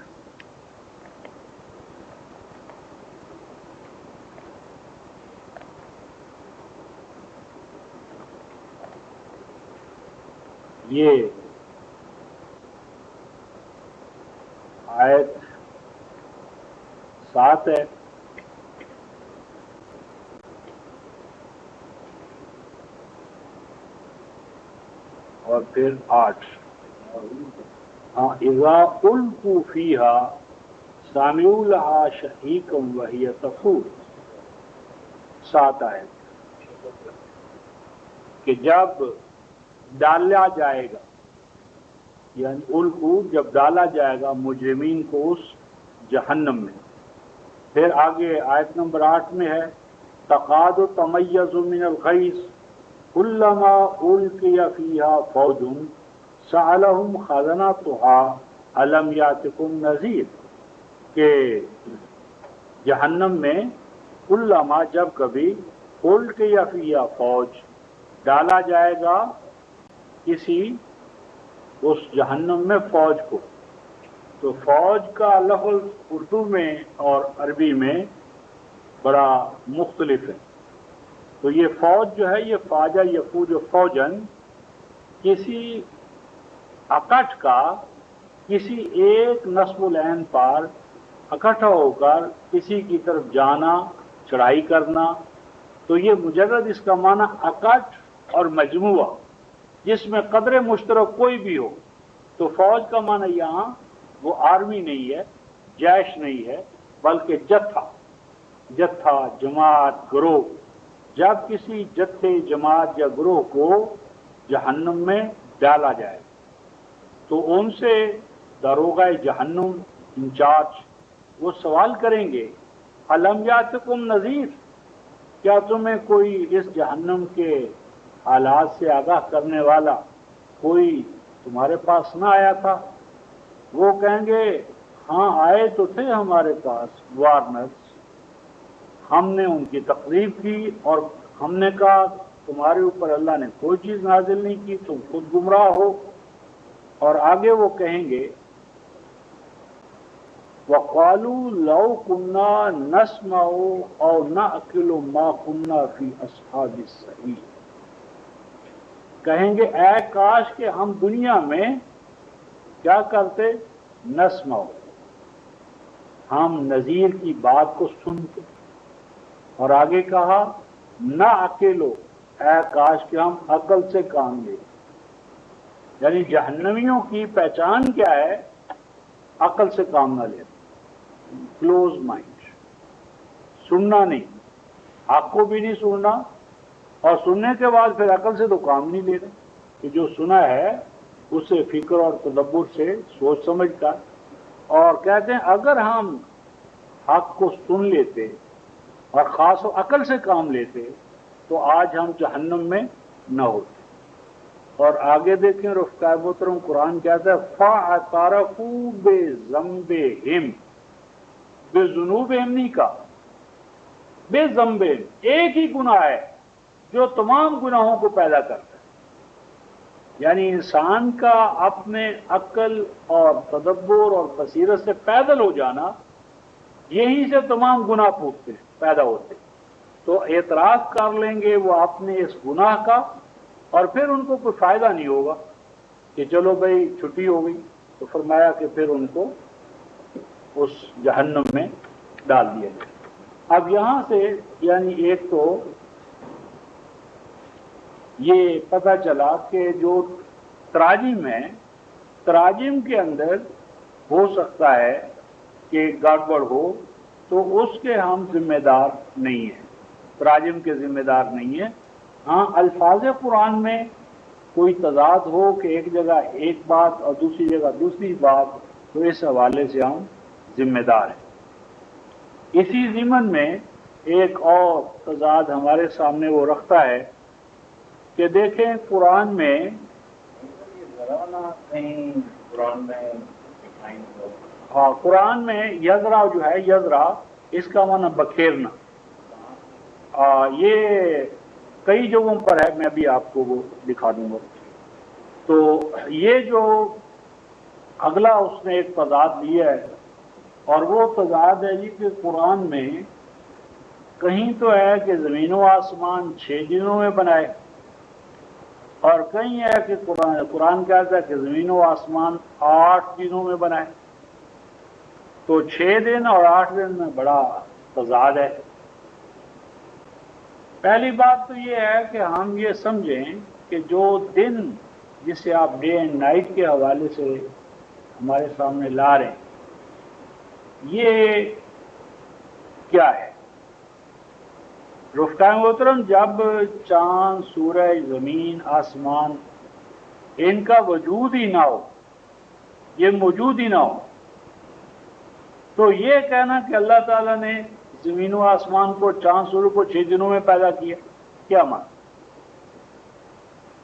یہ 7 ہے، اور پھر 8. ہاں، اذا القوا فیہا سمعوا لہا شہیقا وہی تفور. 7 آئے کہ جب ڈالا جائے گا، یعنی القوا جب ڈالا جائے گا مجرمین کو اس جہنم میں. پھر آگے آیت نمبر 8 میں ہے تقاد تمیز من الغیظ کلما القی فیہا فوج سألہم خزنتها الم یاتکم نذیر، کہ جہنم میں کلما جب کبھی القی فیہا فوج ڈالا جائے گا کسی اس جہنم میں فوج کو، تو فوج کا لفظ اردو میں اور عربی میں بڑا مختلف ہے. تو یہ فوج جو ہے یہ فاجہ یفوج فوجن، کسی اکٹھ کا کسی ایک نصب العین پر اکٹھا ہو کر کسی کی طرف جانا، چڑھائی کرنا. تو یہ مجرد اس کا معنی اکٹھ اور مجموعہ جس میں قدر مشترک کوئی بھی ہو. تو فوج کا معنی یہاں وہ آرمی نہیں ہے، جیش نہیں ہے، بلکہ جتھا، جماعت، گروہ. جب کسی جتھے، جماعت یا گروہ کو جہنم میں ڈالا جائے تو ان سے داروغہ جہنم انچارج وہ سوال کریں گے الم یاتکم نذیر، کیا تمہیں کوئی اس جہنم کے حالات سے آگاہ کرنے والا کوئی تمہارے پاس نہ آیا تھا؟ وہ کہیں گے ہاں آئے تو تھے ہمارے پاس وارنرز، ہم نے ان کی تقریب کی اور ہم نے کہا تمہارے اوپر اللہ نے کوئی چیز نازل نہیں کی، تم خود گمراہ ہو. اور آگے وہ کہیں گے وَقَالُوا لَوْ كُنَّا نَسْمَعُ أَوْ نَعْقِلُ مَا كُنَّا فِي أَصْحَابِ السَّعِيرِ، کہیں گے اے کاش کہ ہم دنیا میں کیا کرتے، نسمع، ہم نذیر کی بات کو سنتے. اور آگے کہا نہ اکیلو، اے کاش کہ ہم عقل سے کام لیں. یعنی جہنمیوں کی پہچان کیا ہے؟ عقل سے کام نہ لینا، کلوز مائنڈ، سننا نہیں، حق کو بھی نہیں سننا، اور سننے کے بعد پھر عقل سے تو کام نہیں لینا کہ جو سنا ہے اسے فکر اور تدبر سے سوچ سمجھ کر. اور کہتے ہیں اگر ہم حق کو سن لیتے اور خاص و عقل سے کام لیتے تو آج ہم جہنم میں نہ ہوتے. اور آگے دیکھیں رفقائے محترم، قرآن کہتا ہے فَاعْتَرَفُوا بِذَنبِهِمْ، بِذُنُوبِهِمْ نہیں کہا، بِذَنبِهِمْ، ایک ہی گناہ ہے جو تمام گناہوں کو پیدا کرتا ہے. یعنی انسان کا اپنے عقل اور تدبر اور بصیرت سے پیدل ہو جانا، یہیں سے تمام گناہ پھوٹتے ہیں، پیدا ہوتے ہیں. تو اعتراف کر لیں گے وہ اپنے اس گناہ کا، اور پھر ان کو کوئی فائدہ نہیں ہوگا کہ چلو بھئی چھٹی ہو گئی. تو فرمایا کہ پھر ان کو اس جہنم میں ڈال دیا جائے. اب یہاں سے یعنی ایک تو یہ پتہ چلا کہ جو تراجم ہے، تراجم کے اندر ہو سکتا ہے کہ گڑبڑ ہو، تو اس کے ہم ذمہ دار نہیں ہیں، تراجم کے ذمہ دار نہیں ہیں. ہاں الفاظ قرآن میں کوئی تضاد ہو کہ ایک جگہ ایک بات اور دوسری جگہ دوسری بات، تو اس حوالے سے ہم ذمہ دار ہیں. اسی ضمن میں ایک اور تضاد ہمارے سامنے وہ رکھتا ہے کہ دیکھیں قرآن میں قرآن میں یزرا جو ہے، یزرا اس کا معنی بکھیرنا، یہ کئی جگہوں پر ہے، میں بھی آپ کو وہ دکھا دوں گا. تو یہ جو اگلا اس نے ایک تضاد لیا ہے، اور وہ تضاد ہے جی کہ قرآن میں کہیں تو ہے کہ زمین و آسمان 6 دنوں میں بنائے، اور کہیں ہے کہ قرآن کہتا ہے کہ زمین و آسمان 8 دنوں میں بنائے. تو 6 دن اور 8 دن میں بڑا تضاد ہے۔ پہلی بات تو یہ ہے کہ ہم یہ سمجھیں کہ جو دن جسے آپ ڈے اینڈ نائٹ کے حوالے سے ہمارے سامنے لا رہے ہیں، یہ کیا ہے؟ رفقائے محترم، جب چاند، سورج، زمین، آسمان ان کا وجود ہی نہ ہو، یہ موجود ہی نہ ہو، تو یہ کہنا کہ اللہ تعالیٰ نے زمین و آسمان کو، چاند سورج کو 6 دنوں میں پیدا کیا، کیا معنی؟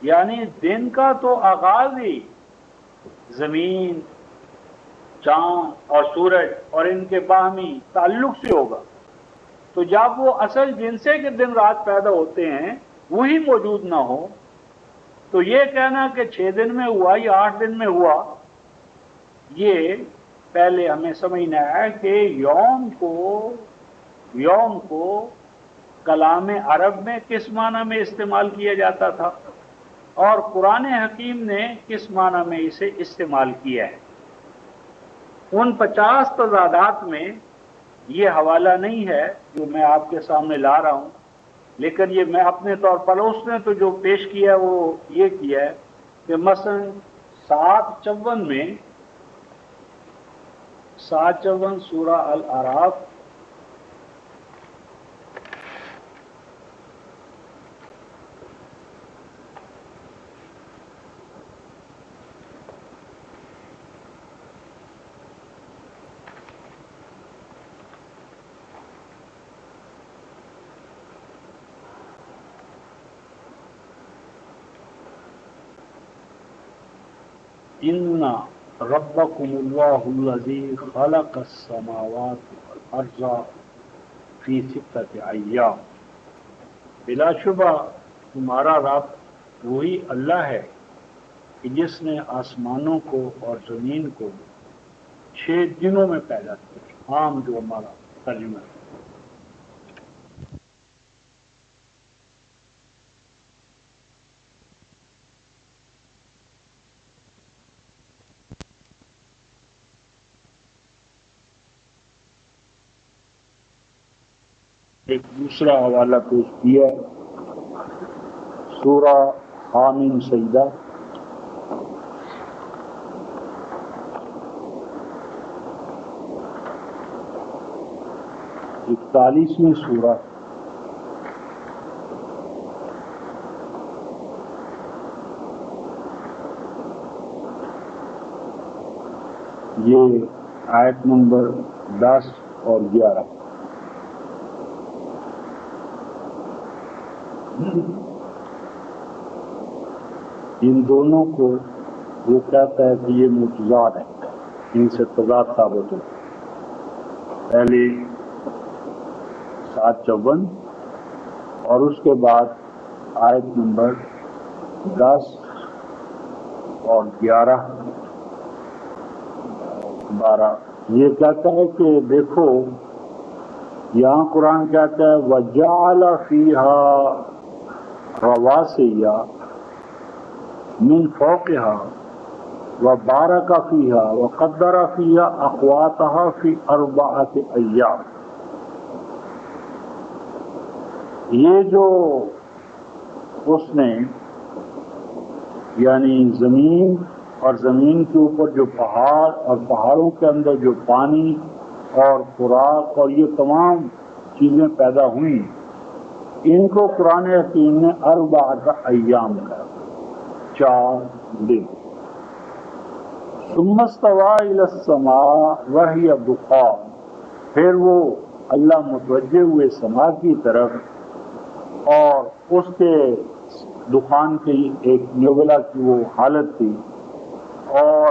یعنی دن کا تو آغاز ہی زمین، چاند اور سورج اور ان کے باہمی تعلق سے ہوگا۔ تو جب وہ اصل جن سے کہ دن رات پیدا ہوتے ہیں وہی موجود نہ ہو، تو یہ کہنا کہ 6 دن میں ہوا یا 8 دن میں ہوا، یہ پہلے ہمیں سمجھنا ہے کہ یوم کو کلام عرب میں کس معنی میں استعمال کیا جاتا تھا اور قرآن حکیم نے کس معنی میں اسے استعمال کیا ہے۔ ان 50 تضادات میں یہ حوالہ نہیں ہے جو میں آپ کے سامنے لا رہا ہوں، لیکن یہ میں اپنے طور پر، اس نے تو جو پیش کیا ہے وہ یہ کیا ہے کہ مثلا 754 میں 754 سورہ الاعراف ان ربکم اللہ الذی خلق السماوات والارض فی 6 ایام، بلا شبہ تمہارا رب وہی اللہ ہے کہ جس نے آسمانوں کو اور زمین کو 6 دنوں میں پیدا کیا، عام جو ہمارا ترجمہ ہے۔ ایک دوسرا حوالہ پیش کیا سورہ حامیم سجدہ، اکتالیسویں سورہ، یہ آیت نمبر 10 اور 11۔ ان دونوں کو وہ کہتا ہے کہ یہ معجزات ہیں، ان سے تضاد ثابت ہو۔ پہلے 754 اور اس کے بعد آیت نمبر 10 اور 11 12 یہ کہتا ہے کہ دیکھو، یہاں قرآن کہتا ہے وَجَعَلَ فِيهَا رواسیہ من فوقها وبارک فیها وقدر فیها اقواتها فی 4 ایام۔ یہ جو اس نے یعنی زمین اور زمین کے اوپر جو پہاڑ اور پہاڑوں کے اندر جو پانی اور خوراک اور یہ تمام چیزیں پیدا ہوئیں، ان کو قرآن حکیم نے 4 ایام کہا، 4 دن۔ ثم استوى الى السماء وهي دخان، پھر وہ اللہ متوجہ ہوئے سما کی طرف اور اس کے دخان کی ایک نیولا کی وہ حالت تھی، اور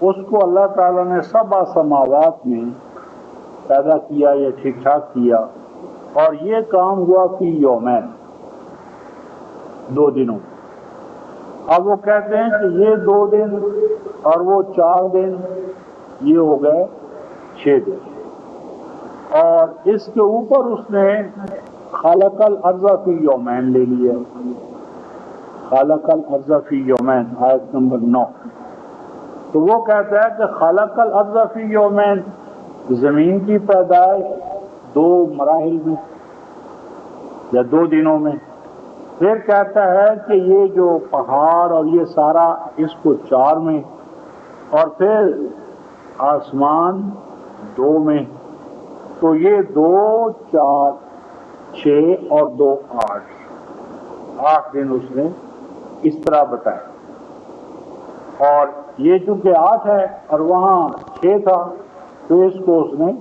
اس کو اللہ تعالیٰ نے 7 سماوات میں پیدا کیا یا ٹھیک ٹھاک کیا، اور یہ کام ہوا فی یومین، 2 دنوں۔ اب وہ کہتے ہیں کہ یہ 2 دن اور وہ 4 دن، یہ ہو گئے 6 دن، اور اس کے اوپر اس نے خالق الارض فی یومین لے لیا، خالق الارض فی یومین، آیت نمبر 9۔ تو وہ کہتا ہے کہ خالق الارض فی یومین، زمین کی پیدائش 2 مراحل میں یا 2 دنوں میں، پھر کہتا ہے کہ یہ جو پہاڑ اور یہ سارا اس کو 4 میں، اور پھر آسمان 2 میں، تو یہ 2 4 6 اور 2 8 دن اس نے اس طرح بتایا، اور یہ چونکہ 8 ہے اور وہاں 6 تھا تو اس کو اس نے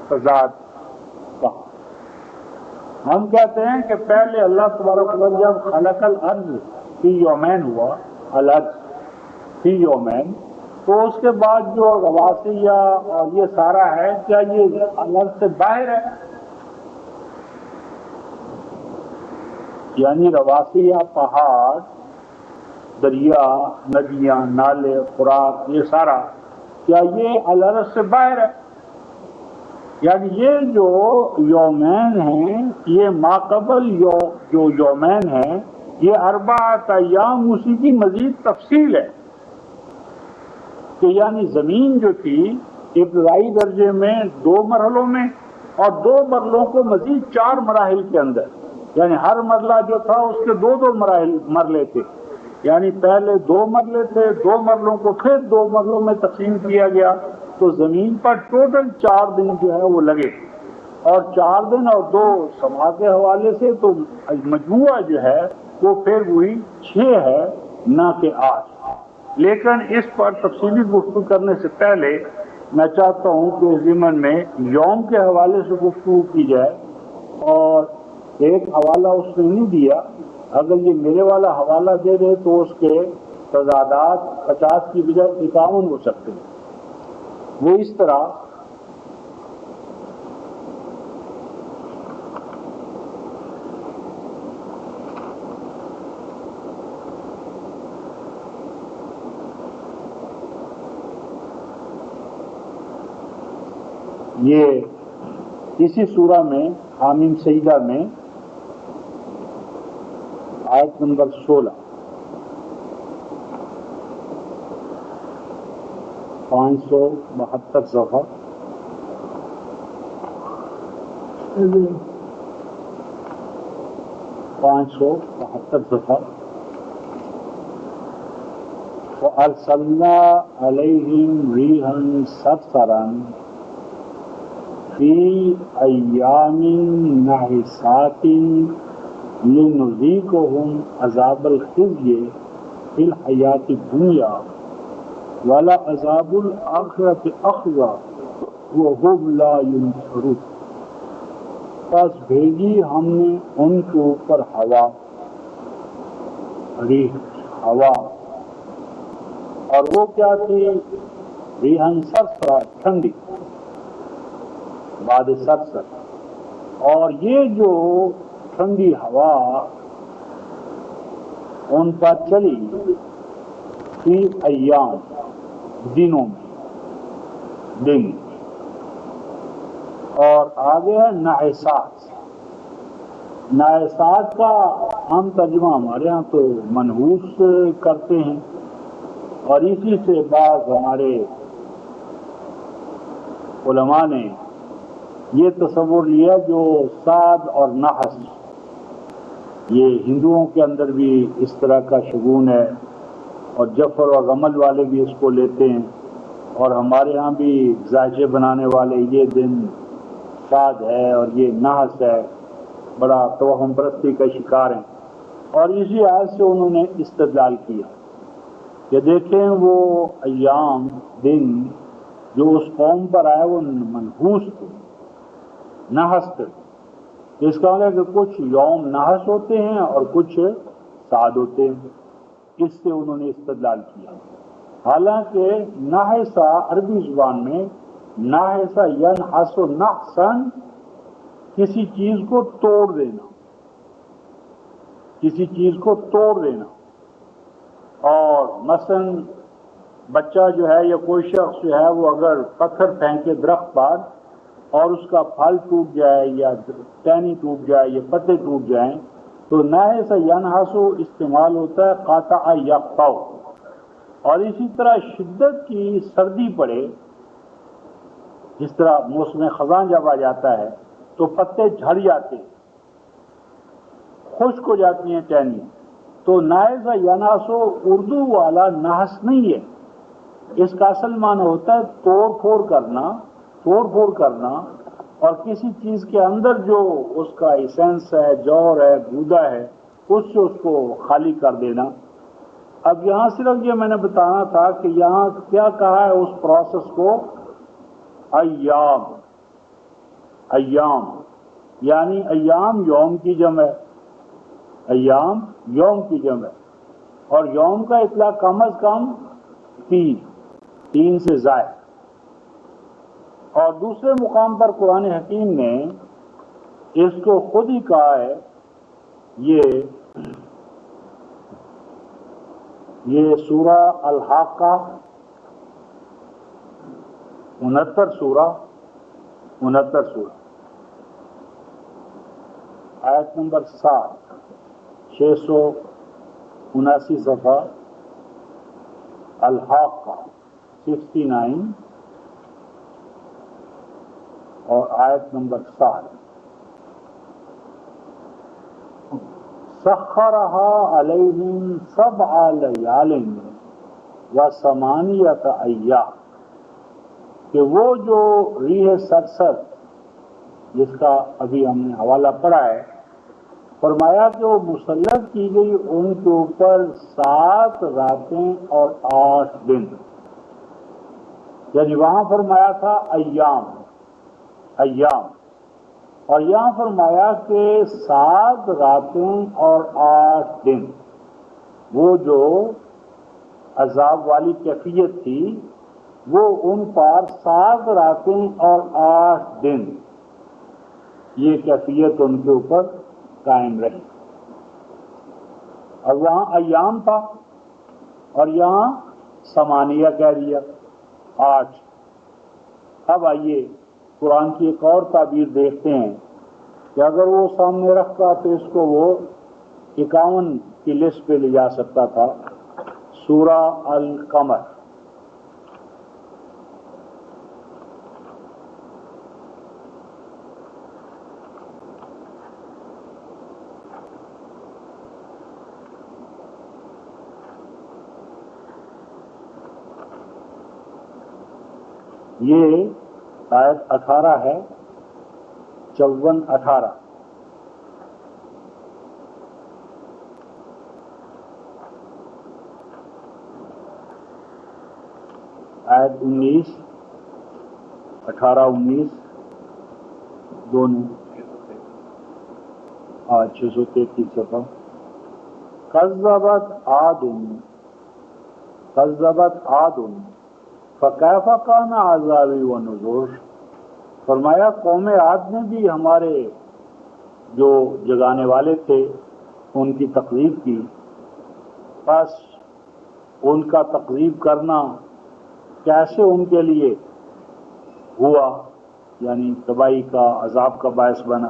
تضاد کہا۔ ہم کہتے ہیں کہ پہلے اللہ تبارک و تعالی جب خلق الارض فی یومین ہوا، الارض فی یومین، تو اس کے بعد جو رواسیہ اور یہ سارا ہے، کیا یہ الارض سے باہر ہے؟ یعنی رواسیہ، پہاڑ، دریا، ندیاں، نالے، خوراک، یہ سارا کیا یہ الارض سے باہر ہے؟ یعنی یہ جو یومین ہیں، یہ ماقبل جو یومین ہیں، یہ 4 ایام، اسی کی مزید تفصیل ہے کہ یعنی زمین جو تھی ابتدائی درجے میں 2 مرحلوں میں، اور 2 مرحلوں کو مزید 4 مراحل کے اندر، یعنی ہر مرحلہ جو تھا اس کے 2 مرحلے تھے، یعنی پہلے 2 مرحلے تھے، 2 مرحلوں کو پھر 2 مرحلوں میں تقسیم کیا گیا، تو زمین پر ٹوٹل 4 دن جو ہے وہ لگے، اور 4 دن اور 2 سما کے حوالے سے تو مجموعہ جو ہے وہ پھر وہی 6 ہے، نہ کہ 8۔ لیکن اس پر تفصیلی گفتگو کرنے سے پہلے میں چاہتا ہوں کہ اس ضمن میں یوم کے حوالے سے گفتگو کی جائے، اور ایک حوالہ اس نے نہیں دیا، اگر یہ میرے والا حوالہ دے دے تو اس کے تضادات 50 کی بجائے 51 ہو سکتے ہیں۔ وہ اس طرح یہ اسی سورہ میں حامیم سجدہ میں آیت نمبر 16، 572 صفحہ، وَأَرْسَلْنَا عَلَيْهِمْ رِيحًا صَرْصَرًا فی ایام نحسات لنذیقہم عذاب الخزی فی الحیاۃ الدنیا ولعذاب الآخرۃ اخزی وہم لا ینصرون۔ پس بھیجی ہم نے ان کے اوپر ہوا، ریح، ہوا، اور وہ کیا تھی؟ ریحً صرصرا، ٹھنڈی، بعد سرسر، اور یہ جو ٹھنڈی ہوا ان پر چلی فی ایام، دنوں میں، دن، اور آگے ہے نحسات۔ نحسات کا عام ترجمہ ہمارے ہاں تو منحوس کرتے ہیں، اور اسی سے بعض ہمارے علماء نے یہ تصور لیا جو صاد اور نحس، یہ ہندوؤں کے اندر بھی اس طرح کا شگون ہے، اور جفر اور رمل والے بھی اس کو لیتے ہیں، اور ہمارے ہاں بھی ذائقے بنانے والے یہ دن صاد ہے اور یہ نحس ہے، بڑا توہم پرستی کا شکار ہیں، اور اسی آیت سے انہوں نے استدلال کیا کہ دیکھیں وہ ایام، دن جو اس قوم پر آئے وہ منحوس تھے، نحس تھے۔ اس کا مطلب ہے کہ کچھ یوم نحس ہوتے ہیں اور کچھ صاد ہوتے ہیں، اس سے انہوں نے استدلال کیا۔ حالانکہ نحسا عربی زبان میں نحسا ینحس نحسن، کسی چیز کو توڑ دینا، کسی چیز کو توڑ دینا، اور مثلا بچہ جو ہے یا کوئی شخص جو ہے وہ اگر پتھر پھینکے درخت پر اور اس کا پھل ٹوٹ جائے یا ٹہنی ٹوٹ جائے یا پتے ٹوٹ جائیں تو نحس ینحس استعمال ہوتا ہے قاطع یقطع، اور اسی طرح شدت کی سردی پڑے جس طرح موسم خزاں جب آ جاتا ہے تو پتے جھڑ جاتے ہیں، خشک ہو جاتی ہیں ٹہنیاں، تو نائز یناسو اردو والا نحس نہیں ہے، اس کا اصل معنی ہوتا ہے توڑ پھوڑ کرنا اور کسی چیز کے اندر جو اس کا ایسنس ہے، جوہر ہے، گودا ہے، اس سے اس کو خالی کر دینا۔ اب یہاں صرف یہ میں نے بتانا تھا کہ یہاں کیا کہا ہے اس پروسیس کو، ایام، یعنی ایام یوم کی جمع ہے، ایام یوم کی جمع ہے، اور یوم کا اطلاق کم از کم تین سے زائد۔ اور دوسرے مقام پر قرآن حکیم نے اس کو خود ہی کہا ہے، یہ سورہ الحاقہ 69 سورہ آیت نمبر 7، 679 صفحہ الحاقہ 69 اور آیت نمبر 7، سخرها علیہم 7 لیال و 8 ایام، کہ وہ جو ریح سرسر جس کا ابھی ہم نے حوالہ پڑھا ہے، فرمایا کہ وہ مسلط کی گئی ان کے اوپر 7 راتیں اور 8 دن، یعنی وہاں فرمایا تھا ایام، اور یہاں فرمایا کہ 7 راتیں اور 8 دن، وہ جو عذاب والی کیفیت تھی وہ ان پر 7 راتیں اور 8 دن یہ کیفیت ان کے اوپر قائم رہی۔ اور وہاں ایام تھا اور یہاں 8 کہہ دیا، 8۔ اب آئیے قرآن کی ایک اور تعبیر دیکھتے ہیں کہ اگر وہ سامنے رکھتا تو اس کو وہ 51 کی لسٹ پہ لے جا سکتا تھا۔ سورہ القمر، یہ آیت 18 ہے، 54-18۔ آیت 19، 18-19 دونوں، 633 صفحہ۔ کذبت عاد فکیف کان عذابی و نذر، فرمایا قوم عاد نے بھی ہمارے جو جگانے والے تھے ان کی تکذیب کی، بس ان کا تکذیب کرنا کیسے ان کے لیے ہوا، یعنی تباہی کا، عذاب کا باعث بنا۔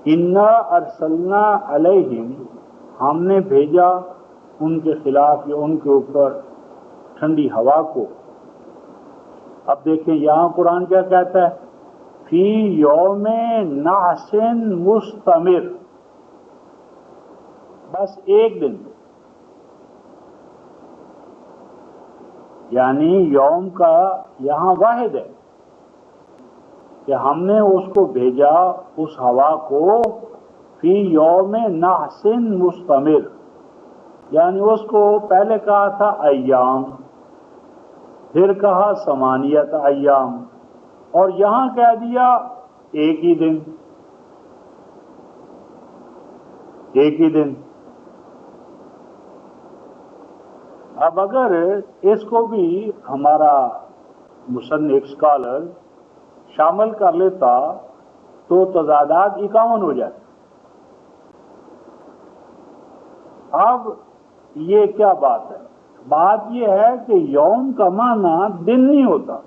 انا ارسلنا علیہم، ہم نے بھیجا ان کے خلاف یا ان کے اوپر ٹھنڈی ہوا کو۔ اب دیکھیں یہاں قرآن کیا کہتا ہے، فی یوم نحس مستمر، بس ایک دن، یعنی یوم کا یہاں واحد ہے کہ ہم نے اس کو بھیجا، اس ہوا کو، فی یوم نحس مستمر، یعنی اس کو پہلے کہا تھا ایام، پھر کہا 8 ایام، اور یہاں کہہ دیا ایک ہی دن۔ اب اگر اس کو بھی ہمارا مصنف اسکالر شامل کر لیتا تو تضادات 51 ہو جاتے۔ اب یہ کیا بات ہے؟ بات یہ ہے کہ یوم کا معنی دن نہیں ہوتا،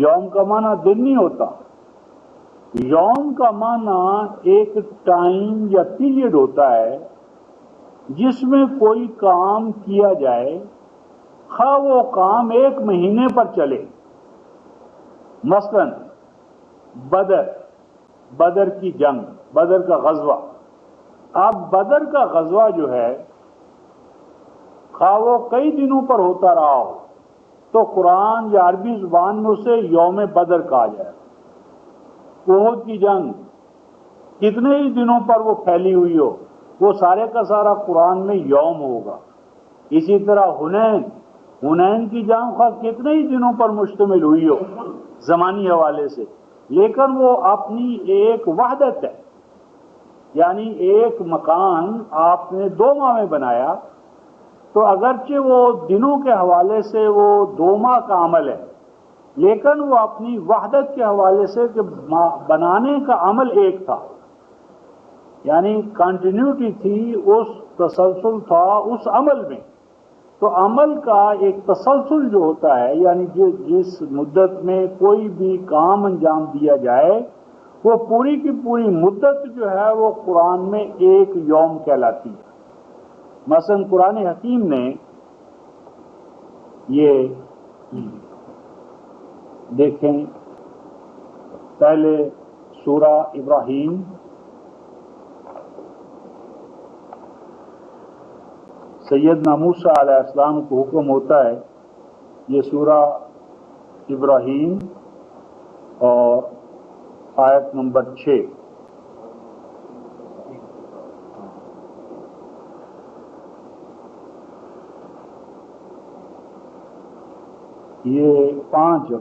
یوم کا معنی دن نہیں ہوتا، یوم کا معنی ایک ٹائم یا پیریڈ ہوتا ہے جس میں کوئی کام کیا جائے خواہ وہ کام 1 مہینے پر چلے. مثلا بدر کی جنگ، بدر کا غزوہ. اب بدر کا غزوہ جو ہے خواہ وہ کئی دنوں پر ہوتا رہا ہو تو قرآن یا عربی زبان میں اسے یوم بدر کہا جائے. احد کی جنگ کتنے ہی دنوں پر وہ پھیلی ہوئی ہو، وہ سارے کا سارا قرآن میں یوم ہوگا. اسی طرح حنین کی جنگ خواہ کتنے ہی دنوں پر مشتمل ہوئی ہو زمانی حوالے سے، لیکن وہ اپنی ایک وحدت ہے. یعنی ایک مکان آپ نے 2 ماہ میں بنایا تو اگرچہ وہ دنوں کے حوالے سے وہ 2 ماہ کا عمل ہے، لیکن وہ اپنی وحدت کے حوالے سے کہ بنانے کا عمل ایک تھا. یعنی کنٹینیوٹی تھی، اس تسلسل تھا اس عمل میں. تو عمل کا ایک تسلسل جو ہوتا ہے، یعنی جس مدت میں کوئی بھی کام انجام دیا جائے وہ پوری کی پوری مدت جو ہے وہ قرآن میں ایک یوم کہلاتی ہے. مثلا قرآن حکیم نے یہ دیکھیں، پہلے سورہ ابراہیم سیدنا موسیٰ علیہ السلام کو حکم ہوتا ہے، یہ سورہ ابراہیم اور آیت نمبر 6. یہ 5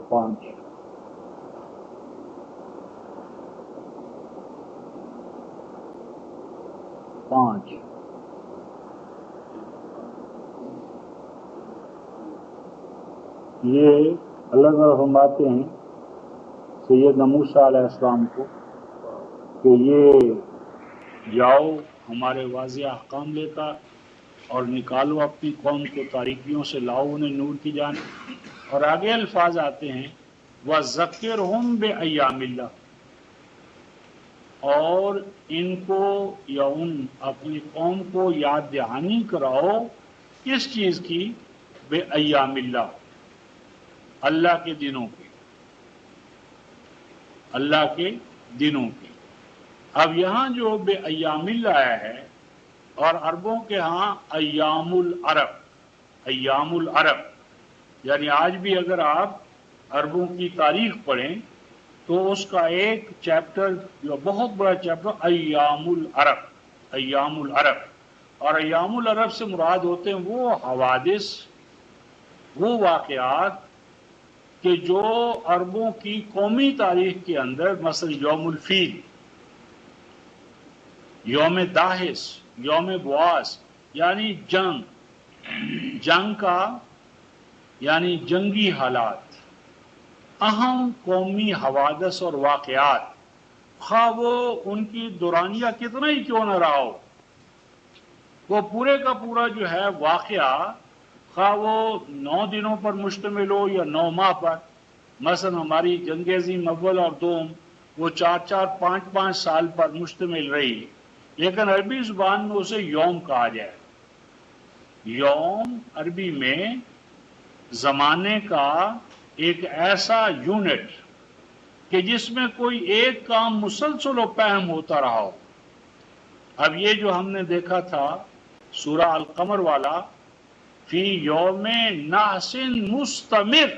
یہ اللہ تعالیٰ فرماتے ہیں سیدنا موسیٰ علیہ السلام کو کہ یہ جاؤ ہمارے واضح احکام لے کر اور نکالو اپنی قوم کو تاریکیوں سے، لاؤ انہیں نور کی جانب. اور آگے الفاظ آتے ہیں وَذَكِّرْهُمْ بِأَيَّامِ اللَّهِ، اور ان کو یا ان اپنی قوم کو یاد دہانی کراؤ کس چیز کی؟ بِأَيَّامِ اللَّهِ، اللہ کے دنوں کی، اللہ کے دنوں کی. اب یہاں جو بے ایام اللہ آیا ہے، اور عربوں کے ہاں ایام العرب، یعنی آج بھی اگر آپ عربوں کی تاریخ پڑھیں تو اس کا ایک چیپٹر جو بہت بڑا چیپٹر ایام العرب. اور ایام العرب سے مراد ہوتے ہیں وہ حوادث، وہ واقعات کہ جو عربوں کی قومی تاریخ کے اندر، مثلا یوم الفیل، یوم داہس، یوم بواس، یعنی جنگ کا یعنی جنگی حالات، اہم قومی حوادث اور واقعات، خواہ وہ ان کی دورانیہ کتنا ہی کیوں نہ رہا ہو، وہ پورے کا پورا جو ہے واقعہ، خواہ وہ 9 دنوں پر مشتمل ہو یا 9 ماہ پر. مثلا ہماری جنگ عظیم اول اور دوم وہ 4 5 سال پر مشتمل رہی، لیکن عربی زبان میں اسے یوم کہا جائے. یوم عربی میں زمانے کا ایک ایسا یونٹ کہ جس میں کوئی ایک کام مسلسل و پہم ہوتا رہا ہو. اب یہ جو ہم نے دیکھا تھا سورہ القمر والا، فی یوم نحس مستمر،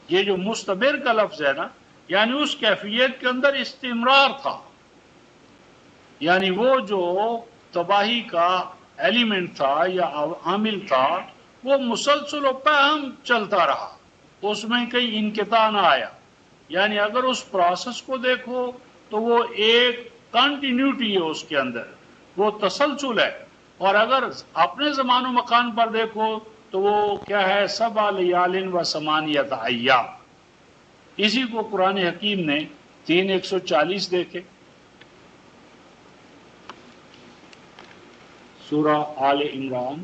یہ جو مستمر کا لفظ ہے نا، یعنی اس کیفیت کے اندر استمرار تھا. یعنی وہ جو تباہی کا ایلیمنٹ تھا یا عامل تھا وہ مسلسل و پہم چلتا رہا، اس میں کہیں انقطاع نہ آیا. یعنی اگر اس پروسیس کو دیکھو تو وہ ایک کنٹینیوٹی ہے، اس کے اندر وہ تسلسل ہے. اور اگر اپنے زمان و مکان پر دیکھو تو وہ کیا ہے؟ 7 لیال و 8 ایام. اسی کو قرآن حکیم نے 3:140 دیکھے، سورہ آل عمران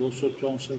264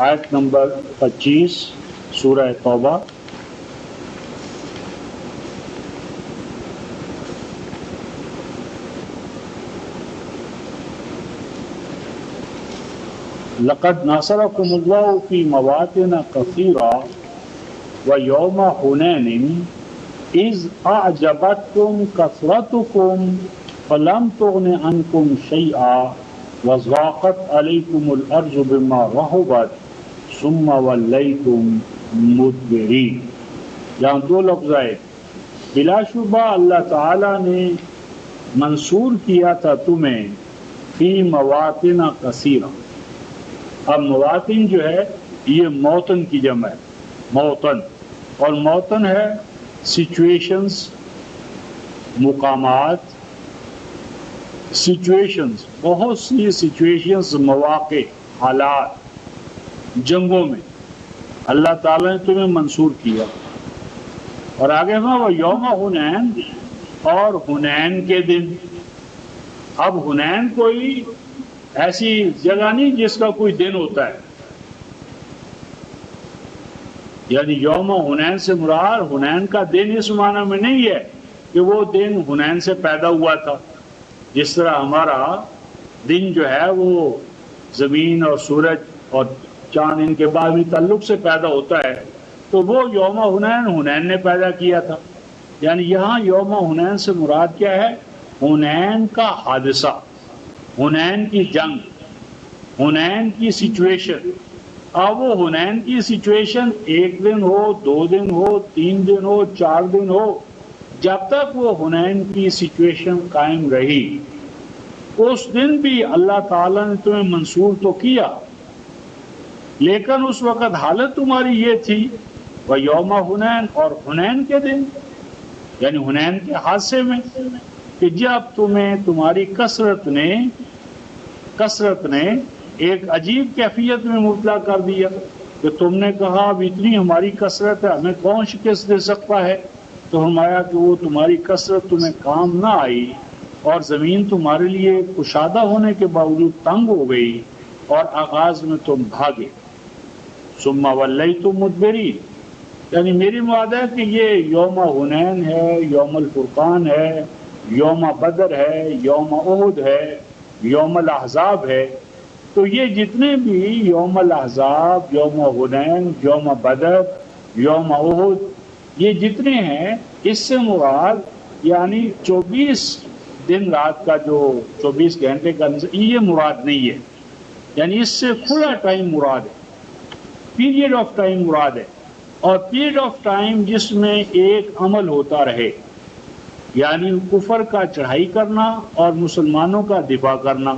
آیت نمبر 25 سورہ توبہ. لقد ناصركم الله في مواطن كثيرة ويوم حنين إذ أعجبتكم كثرتكم فلم تغن عنكم شيئا وضاقت عليكم الأرض بما رحبت ثم وليتم مدبرين. یہاں دو لفظ آئے. بلا شبہ اللہ تعالیٰ نے منصور کیا تھا تمہیں فی مواطن کثیرہ. اب مواطن جو ہے یہ موطن کی جمع ہے، موطن، اور موطن ہے سچویشنز، مقامات، سچویشنز، بہت سی سچویشنز، مواقع، حالات. جنگوں میں اللہ تعالیٰ نے تمہیں منصور کیا. اور آگے میں وہ یوم حنین، اور حنین کے دن. اب حنین کوئی ایسی جگہ نہیں جس کا کوئی دن ہوتا ہے، یعنی یوم حنین سے مراد حنین کا دن اس معنی میں نہیں ہے کہ وہ دن حنین سے پیدا ہوا تھا. جس طرح ہمارا دن جو ہے وہ زمین اور سورج اور چاند ان کے باہمی تعلق سے پیدا ہوتا ہے، تو وہ یوم حنین نے پیدا کیا تھا. یعنی یہاں یوم حنین سے مراد کیا ہے؟ حنین کا حادثہ، حنین کی جنگ، حنین کی سچویشن. اب وہ حنین کی سچویشن ایک دن ہو، 2 دن ہو، 3 دن ہو، 4 دن ہو، جب تک وہ حنین کی سچویشن قائم رہی، اس دن بھی اللہ تعالیٰ نے تمہیں منصور تو کیا، لیکن اس وقت حالت تمہاری یہ تھی وہ یوم حنین، اور حنین کے دن یعنی حنین کے حادثے میں، کہ جب تمہیں تمہاری کثرت نے ایک عجیب کیفیت میں مبتلا کر دیا کہ تم نے کہا اب اتنی ہماری کثرت ہے، ہمیں کون شکست دے سکتا ہے؟ تو فرمایا کہ وہ تمہاری کثرت تمہیں کام نہ آئی، اور زمین تمہارے لیے کشادہ ہونے کے باوجود تنگ ہو گئی، اور آغاز میں تم بھاگے. ثم ولیتم مدبرین. یعنی میری مراد ہے کہ یہ یوم حنین ہے، یوم الفرقان ہے، یوم بدر ہے، یوم احد ہے، یوم الاحزاب ہے. تو یہ جتنے بھی یوم الاحزاب، یوم حنین، یوم بدر، یوم احد، یہ جتنے ہیں، اس سے مراد یعنی 24 دن رات کا جو 24 گھنٹے کا یہ مراد نہیں ہے. یعنی اس سے کھلا ٹائم مراد ہے، پیریڈ آف ٹائم مراد ہے. اور پیریڈ آف ٹائم جس میں ایک عمل ہوتا رہے، یعنی کفر کا چڑھائی کرنا اور مسلمانوں کا دفاع کرنا.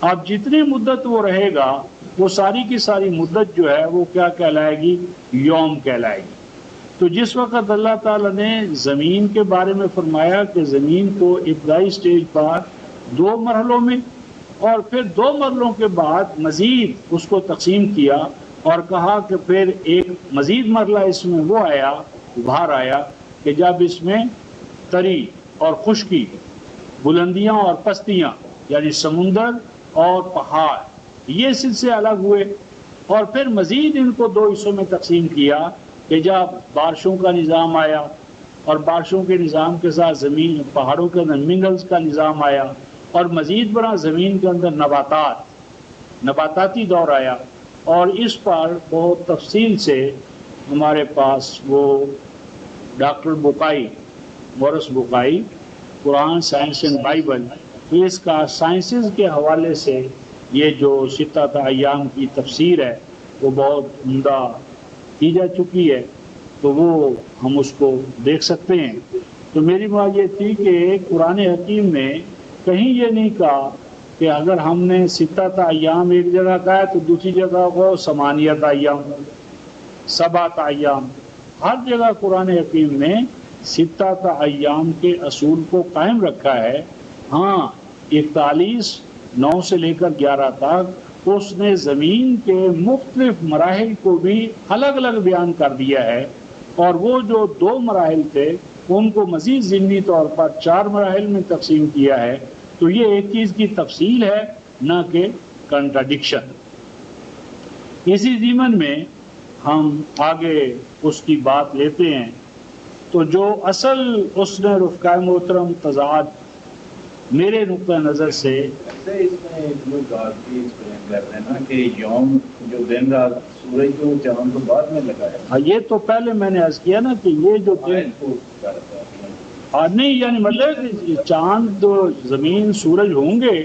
اب جتنی مدت وہ رہے گا وہ ساری کی ساری مدت جو ہے وہ کیا کہلائے گی؟ یوم کہلائے گی. تو جس وقت اللہ تعالیٰ نے زمین کے بارے میں فرمایا کہ زمین کو ابتدائی سٹیج پر 2 مرحلوں میں اور پھر 2 مرحلوں کے بعد مزید اس کو تقسیم کیا، اور کہا کہ پھر ایک مزید مرحلہ اس میں وہ آیا، ابھار آیا کہ جب اس میں تری اور خشکی، بلندیاں اور پستیاں، یعنی سمندر اور پہاڑ، یہ سلسلے الگ ہوئے، اور پھر مزید ان کو 2 حصوں میں تقسیم کیا کہ جب بارشوں کا نظام آیا، اور بارشوں کے نظام کے ساتھ زمین، پہاڑوں کے اندر منرلز کا نظام آیا، اور مزید بڑا زمین کے اندر نباتاتی دور آیا. اور اس پر بہت تفصیل سے ہمارے پاس وہ ڈاکٹر بکائی، مورس بکائی، قرآن سائنس اینڈ بائبل، اس کا سائنسز کے حوالے سے یہ جو 6 ایام کی تفسیر ہے وہ بہت عمدہ کی جا چکی ہے، تو وہ ہم اس کو دیکھ سکتے ہیں. تو میری بات یہ تھی کہ قرآن حکیم نے کہیں یہ نہیں کہا کہ اگر ہم نے 6 ایام ایک جگہ کہا ہے تو دوسری جگہ کو 8 ایام، 7 ایام. ہر جگہ قرآن حکیم نے 6 ایام کے اصول کو قائم رکھا ہے. ہاں 41 9 سے لے کر 11 تک اس نے زمین کے مختلف مراحل کو بھی الگ الگ بیان کر دیا ہے، اور وہ جو 2 مراحل تھے ان کو مزید ضمنی طور پر 4 مراحل میں تقسیم کیا ہے. تو یہ ایک چیز کی تفصیل ہے، نہ کہ کنٹراڈکشن. اسی ضمن میں ہم آگے اس کی بات لیتے ہیں. تو جو اصل اس نے رفقائے محترم تضاد میرے نقطہ نظر سے ایسے اس میں جو بات بھی ایکسپلین کر رہے ہیں نا کہ یوم جو دن رات سورج کو چاند کو بعد میں لگایا. یہ تو پہلے میں نے عرض کیا نا کہ یہ جو دن کو کرتا ہے نہیں یعنی مطلب کہ چاند زمین سورج ہوں گے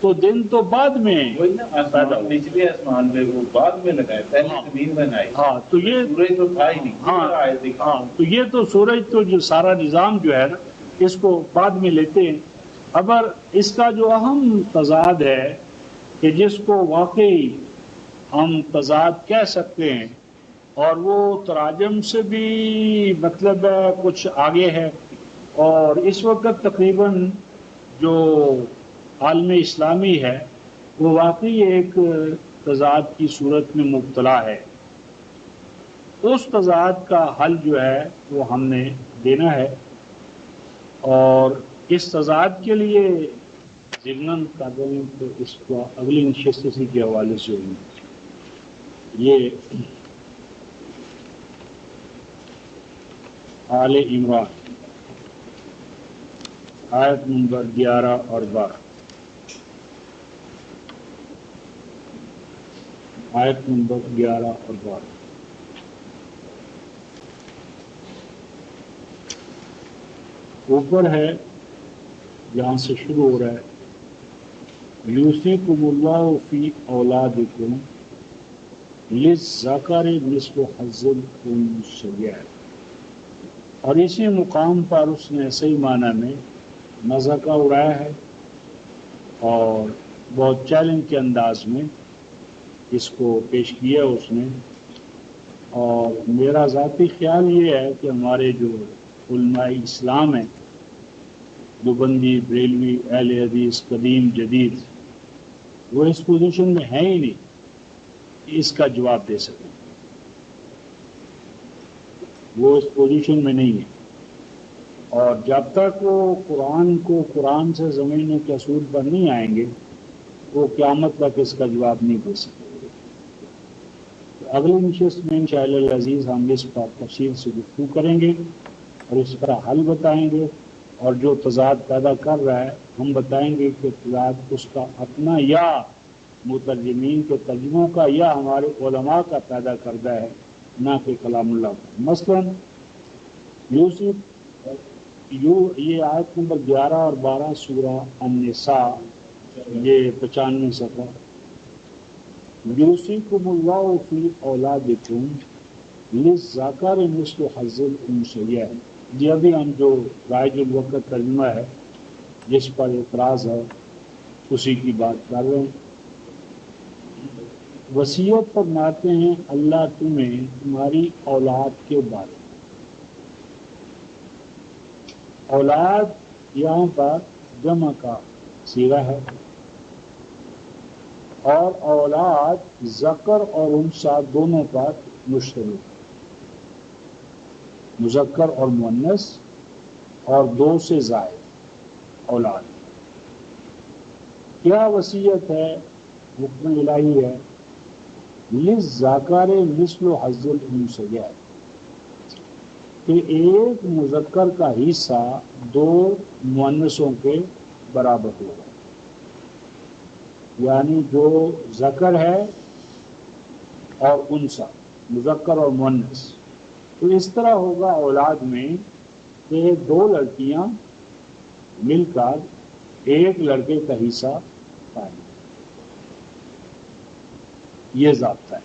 تو دن تو بعد میں وہی نا آسمان نچلے آسمان پہ وہ بعد میں لگائے پہلے زمین بنائی. ہاں تو یہ سورج تو تھا ہی نہیں. ہاں تو یہ تو سورج تو جو سارا نظام جو ہے نا اس کو بعد میں لیتے ہیں. اگر اس کا جو اہم تضاد ہے کہ جس کو واقعی ہم تضاد کہہ سکتے ہیں اور وہ تراجم سے بھی مطلب کچھ آگے ہے اور اس وقت تقریباً جو عالم اسلامی ہے وہ واقعی ایک تضاد کی صورت میں مبتلا ہے. اس تضاد کا حل جو ہے وہ ہم نے دینا ہے اور اس تضاد کے لیے ضمن کر رہے ہیں تو اس کو اگلی نشست اسی کے حوالے سے ہوئی. یہ آل عمران آیت نمبر 11 اور 12. آیت نمبر 11 اور 12. اوپر ہے جہاں سے شروع ہو رہا ہے یوصیکم اللہ فی اولادکم للذکر مثل حظ الانثیین. اور اسی مقام پر اس نے صحیح معنی میں مذاقہ اڑایا ہے اور بہت چیلنج کے انداز میں اس کو پیش کیا اس نے. اور میرا ذاتی خیال یہ ہے کہ ہمارے جو علماء اسلام ہیں دیوبندی بریلوی اہل حدیث قدیم جدید وہ اس پوزیشن میں ہیں ہی نہیں کہ اس کا جواب دے سکیں. وہ اس پوزیشن میں نہیں ہے اور جب تک وہ قرآن کو قرآن سے سمجھنے کے اصول پر نہیں آئیں گے وہ قیامت تک اس کا جواب نہیں دے سکیں گے. اگلی نشست میں انشاءاللہ العزیز ہم اس پر تفصیل سے گفتگو کریں گے اور اس کا حل بتائیں گے اور جو تضاد پیدا کر رہا ہے ہم بتائیں گے کہ تضاد اس کا اپنا یا مترجمین کے ترجموں کا یا ہمارے علماء کا پیدا کردہ ہے نہ کہ کلام اللہ کا. مثلاً یہ آیت نمبر 11 اور 12 سورہ النساء یہ 95 صفحہ. یوصیکم اللہ فی اولادکم للذکر مثل حظ الانثیین. یہ ابھی ہم جو رائج الوقت ترجمہ ہے جس پر اعتراض ہے اسی کی بات کر رہے ہیں. وصیت فرماتے ہیں اللہ تمہیں تمہاری اولاد کے بارے میں. اولاد یہاں پر جمع کا صیغہ ہے اور اولاد ذکر اور انثیٰ دونوں پر مشتمل ہے. مذکر اور مؤنث اور 2 سے زائد اولاد. کیا وصیت ہے حکم الہی ہے للذکر مثل حظ الانثیین کہ ایک مذکر کا حصہ 2 مؤنثوں کے برابر ہوگا. یعنی جو ذکر ہے اور انثیٰ مذکر اور مؤنث تو اس طرح ہوگا اولاد میں کہ 2 لڑکیاں مل کر ایک لڑکے کا حصہ پائیں گے. یہ ضابطہ ہے.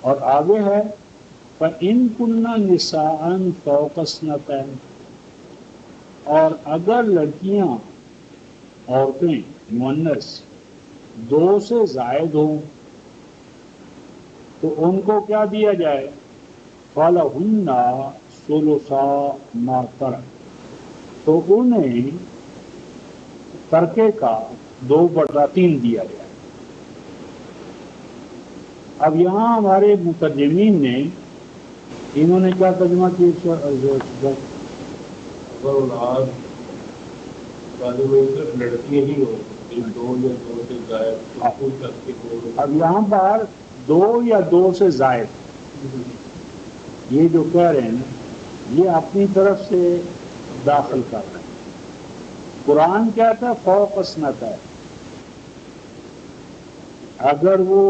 اور آگے ہے فَإِن كُنَّ نِسَاءً فَوْقَ اثْنَتَيْنِ. اور اگر لڑکیاں عورتیں مؤنث 2 سے زائد ہوں تو ان کو کیا دیا جائے فَلَهُنَّ ثُلُثَا مَا تَرَكَ. تو انہیں ترکے کا 2/3 دیا جائے. اب یہاں ہمارے مترجمین نے انہوں نے کیا ترجمہ کیا اگر اولاد والے میں صرف لڑکیاں ہی ہوں دو یا دو سے زائد کوئی تک کے دو. اب یہاں پر 2 یا 2 سے زائد یہ جو کہہ رہے ہیں نا یہ اپنی طرف سے داخل کر رہے ہیں. قرآن کہتا ہے فوق اسنت ہے. اگر وہ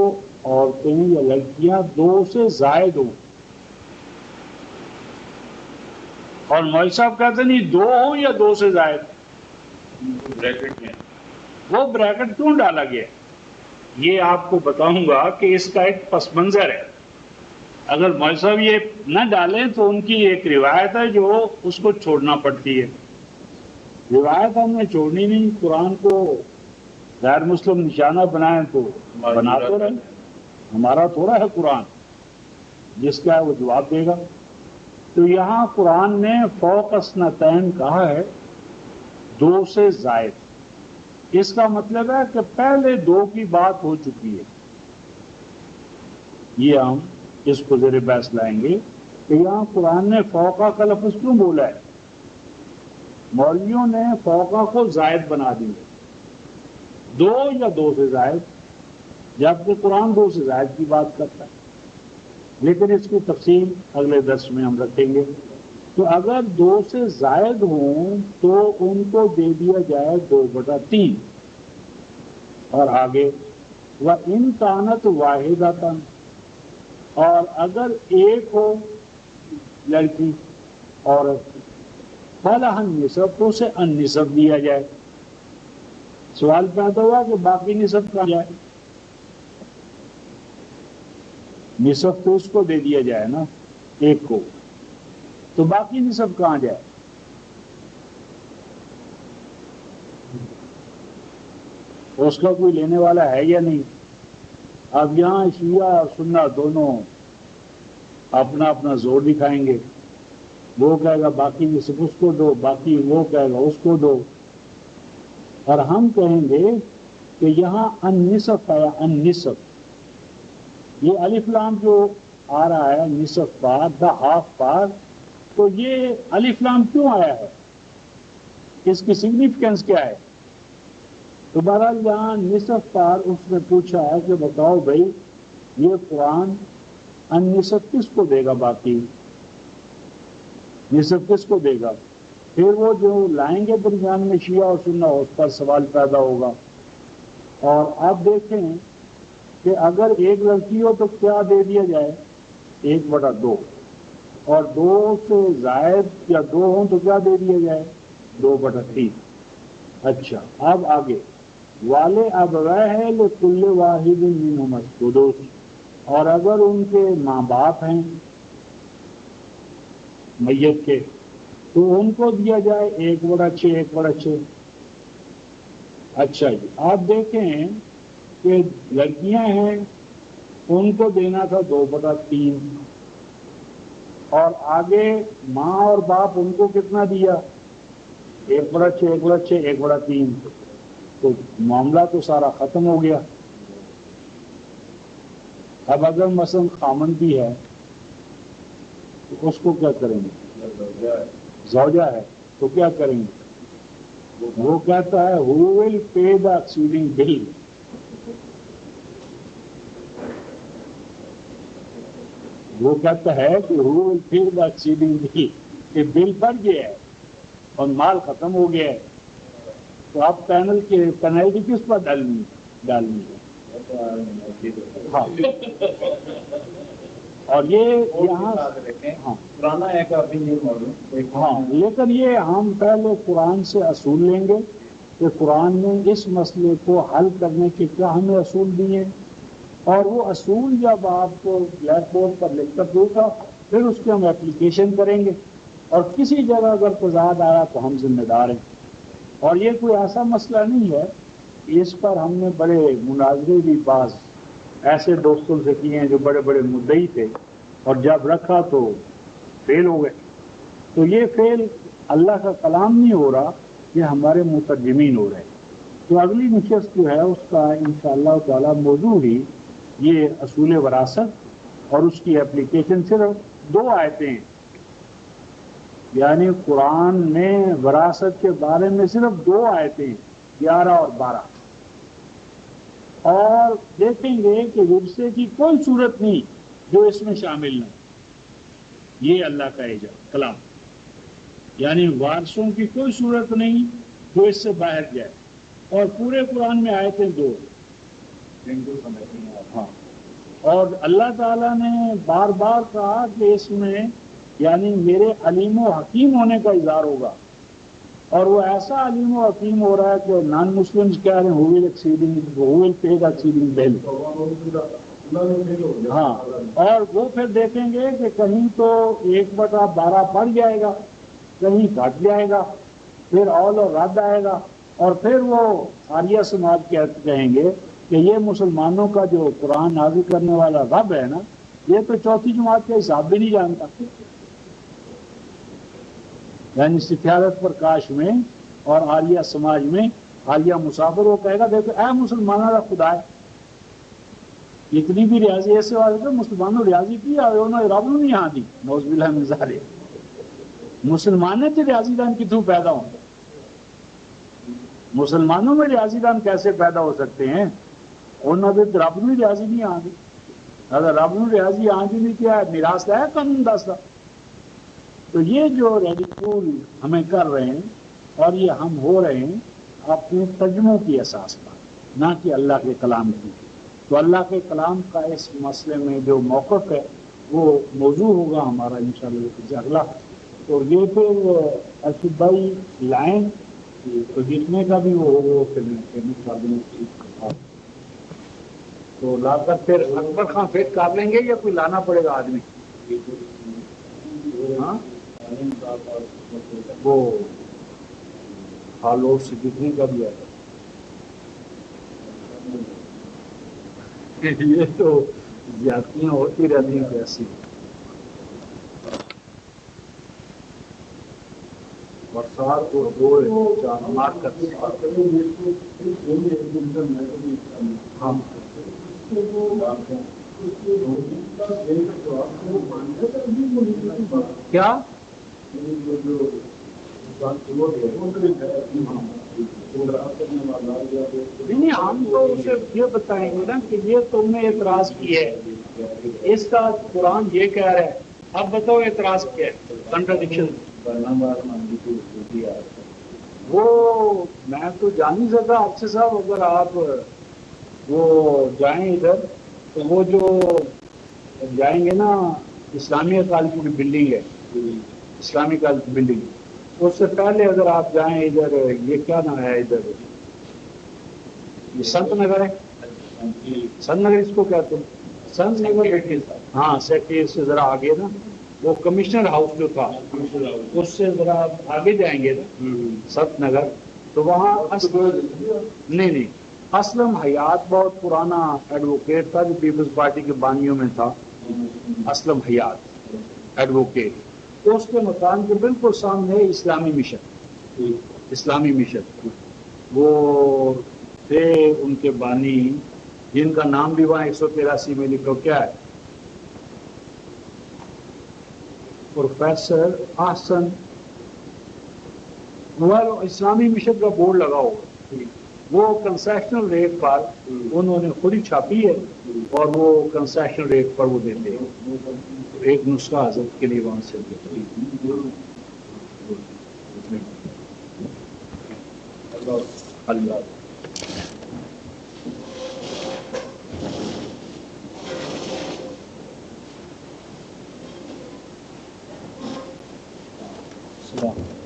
عورتیں یا لڑکیاں 2 سے زائد ہوں اور مولوی صاحب کہتے نہیں 2 ہوں یا 2 سے زائد بریکٹ میں وہ بریکٹ کیوں ڈالا گیا یہ آپ کو بتاؤں گا کہ اس کا ایک پس منظر ہے. اگر مولوی صاحب یہ نہ ڈالیں تو ان کی ایک روایت ہے جو اس کو چھوڑنا پڑتی ہے. روایت ہم نے چھوڑنی نہیں. قرآن کو غیر مسلم نشانہ بنائیں تو بنا تو رہے. ہمارا تھوڑا ہے قرآن جس کا ہے وہ جواب دے گا. تو یہاں قرآن نے فوق اسنتین کہا ہے 2 سے زائد. اس کا مطلب ہے کہ پہلے 2 کی بات ہو چکی ہے. یہ ہم اس کو زیر بحث لائیں گے کہ یہاں قرآن نے فوقہ کا لفظ کیوں بولا ہے. مولویوں نے فوقہ کو زائد بنا دیا 2 یا 2 سے زائد جبکہ قرآن 2 سے زائد کی بات کرتا ہے. لیکن اس کی تفصیل اگلے درس میں ہم رکھیں گے. تو اگر 2 سے زائد ہوں تو ان کو دے دیا جائے 2/3 اور آگے وَإِن كَانَتْ وَاحِدَةً اور اگر ایک ہو لڑکی عورت فَلَهَا النِّصْفُ تو اسے النصف دیا جائے. سوال پیدا ہوا کہ باقی نصف کہاں جائے. نصف تو اس کو دے دیا جائے نا ایک کو تو باقی نصف کہاں جائے. اس کا کوئی لینے والا ہے یا نہیں. اب یہاں شیعہ اور سنہ دونوں اپنا اپنا زور دکھائیں گے. وہ کہے گا باقی نصف اس کو دو باقی وہ کہے گا اس کو دو. اور ہم کہیں گے کہ یہاں النصف آیا النصف یہ الف لام جو آ رہا ہے نصف پار دا ہاف پار تو یہ الف لام کیوں آیا ہے اس کی سگنیفیکینس کیا ہے. تو بہرحال یہاں نصف پار اس نے پوچھا ہے کہ بتاؤ بھائی یہ قرآن النصف کس کو دے گا باقی نصف کس کو دے گا. پھر وہ جو لائیں گے درمیان میں شیعہ اور سنہ اس پر سوال پیدا ہوگا. اور آپ دیکھیں کہ اگر ایک لڑکی ہو تو کیا دے دیا جائے 1/2 اور 2 سے زائد یا 2 ہوں تو کیا دے دیا جائے 2/3. اچھا اب آگے والے ابویہ لکل واحد منہما السدس اور اگر ان کے ماں باپ ہیں میت کے تو ان کو دیا جائے 1/6 1/6. اچھا جی آپ دیکھیں کہ لڑکیاں ہیں ان کو دینا تھا 2/3 اور آگے ماں اور باپ ان کو کتنا دیا 1/6 1/6 1/3. تو معاملہ تو سارا ختم ہو گیا. اب اگر مثلا خامن بھی ہے تو اس کو کیا کریں گے زوجہ ہے تو کیا کریں گے. وہ کہتا ہے who will pay the exceeding bill. وہ کہتا ہے کہ who will pay the exceeding bill کہ بل بڑھ گیا ہے اور مال ختم ہو گیا ہے تو آپ پینل کی پینلٹی کس پر ڈالنی ہے. ہاں اور یہ یہاں ہاں پرانا ہے کافی نیو ماڈل. ہاں لیکن یہ ہم پہلے قرآن سے اصول لیں گے کہ قرآن نے اس مسئلے کو حل کرنے کے کیا ہمیں اصول دیے اور وہ اصول جب آپ کو بلیک بورڈ پر لکھ کر دے گا پھر اس کی ہم اپلیکیشن کریں گے اور کسی جگہ اگر تضاد آیا تو ہم ذمہ دار ہیں. اور یہ کوئی ایسا مسئلہ نہیں ہے. اس پر ہم نے بڑے مناظرے بھی بعض ایسے دوستوں سے کیے ہیں جو بڑے بڑے مدعی تھے اور جب رکھا تو فیل ہو گئے. تو یہ فیل اللہ کا کلام نہیں ہو رہا یہ ہمارے مترجمین ہو رہے ہیں. تو اگلی نشست جو ہے اس کا انشاءاللہ تعالی موضوع ہی یہ اصول وراثت اور اس کی اپلیکیشن. صرف 2 آیتیں ہیں یعنی قرآن میں وراثت کے بارے میں صرف 2 آیتیں 11 اور 12 اور دیکھیں گے کہ ورثے کی کوئی صورت نہیں جو اس میں شامل نہ ہو۔ یہ اللہ کا اعجاز کلام، یعنی وارثوں کی کوئی صورت نہیں جو اس سے باہر جائے، اور پورے قرآن میں آیتیں دو جن کو سمجھ نہیں آتا۔ ہاں، اور اللہ تعالیٰ نے بار بار کہا کہ اس میں یعنی میرے علیم و حکیم ہونے کا اظہار ہوگا، اور وہ ایسا علیم و حکیم ہو رہا ہے کہ نان مسلمز کہہ رہے ہیں who will pay the exceeding bill۔ ہاں، اور وہ پھر دیکھیں گے کہ کہیں تو 1/12 بڑھ جائے گا، کہیں گھٹ جائے گا، پھر اول اور رد آئے گا، اور پھر وہ آریہ سماج کہیں گے کہ یہ مسلمانوں کا جو قرآن نازل کرنے والا رب ہے نا، یہ تو چوتھی جماعت کا حساب بھی نہیں جانتا۔ یعنی سفارت پرکاش میں اور آریہ سماج میں آریہ مسافر وہ کہے گا دیکھو اے مسلمانوں کا خدا ہے، اتنی بھی ریاضی ایسے والے تو مسلمانوں ریاضی کی انہوں نے رب نہیں یہاں دی، نعوذ باللہ من ذالک۔ مسلمان تو ریاضی دان کتوں پیدا ہوں، مسلمانوں میں ریاضی دان کیسے پیدا ہو سکتے ہیں؟ انہوں نے رب نے ریاضی نہیں آ گئی، اگر رب نے ریاضی آ گئی نہیں کیا میراث ہے قانون دستا۔ تو یہ جو ریڈیکول ہمیں کر رہے ہیں اور یہ ہم ہو رہے ہیں اپنے ترجموں کی اساس پر، نہ کہ اللہ کے کلام کی۔ تو اللہ کے کلام کا اس مسئلے میں جو موقف ہے وہ موضوع ہوگا ہمارا انشاءاللہ اگلا، اور یہ پھر ارشد بھائی لائن تو جتنے کا بھی وہ ہوگا پھر تو لا کر پھر اکبر خان فٹ کر لیں گے یا کوئی لانا پڑے گا آدمی؟ ہاں وہ ہالو سے جتنے کا بھی آئے یہ تو زیادتیاں ہوتی رہتی ہیں ایسی، برسات اور دو چار مارکت ہم کیا نہیں ہم تو اسے یہ بتائیں گے نا کہ یہ تم نے اعتراض کی ہے، اس کا قرآن یہ کہہ رہا ہے، اب بتاؤ اعتراض کیا ہے، کنٹرڈکشن۔ وہ میں تو جان نہیں سکتا افسر صاحب، اگر آپ وہ جائیں ادھر تو وہ جو جائیں گے نا اسلامیہ کالج کی بلڈنگ ہے، اسلامی کالج کی بلڈنگ، اس سے پہلے اگر آپ جائیں ادھر یہ کیا نام ہے ادھر یہ سنت نگر ہے، سنت نگر اس کو کہتے ہیں، سنت نگر ہاں سیکٹری سے ذرا آگے نا وہ کمشنر ہاؤس جو تھا اس سے ذرا آگے جائیں گے نا سنت نگر، تو وہاں نہیں اسلم حیات بہت پرانا ایڈوکیٹ تھا جو پیپلز پارٹی کے بانیوں میں تھا، اسلم حیات ایڈوکیٹ، اس کے مکان کے بالکل سامنے اسلامی مشن وہ تھے ان کے بانی، جن کا نام بھی وہاں 183 میں لکھو کیا ہے، پروفیسر احسن، اسلامی مشن کا بورڈ لگا ہوگا، وہ کنسیشنل ریٹ پر انہوں نے خود ہی چھاپی ہے اور وہ کنسیشنل ریٹ پر وہ دیتے ہیں، ایک نسخہ حضرت کے لیے وہاں سے اللہ السلام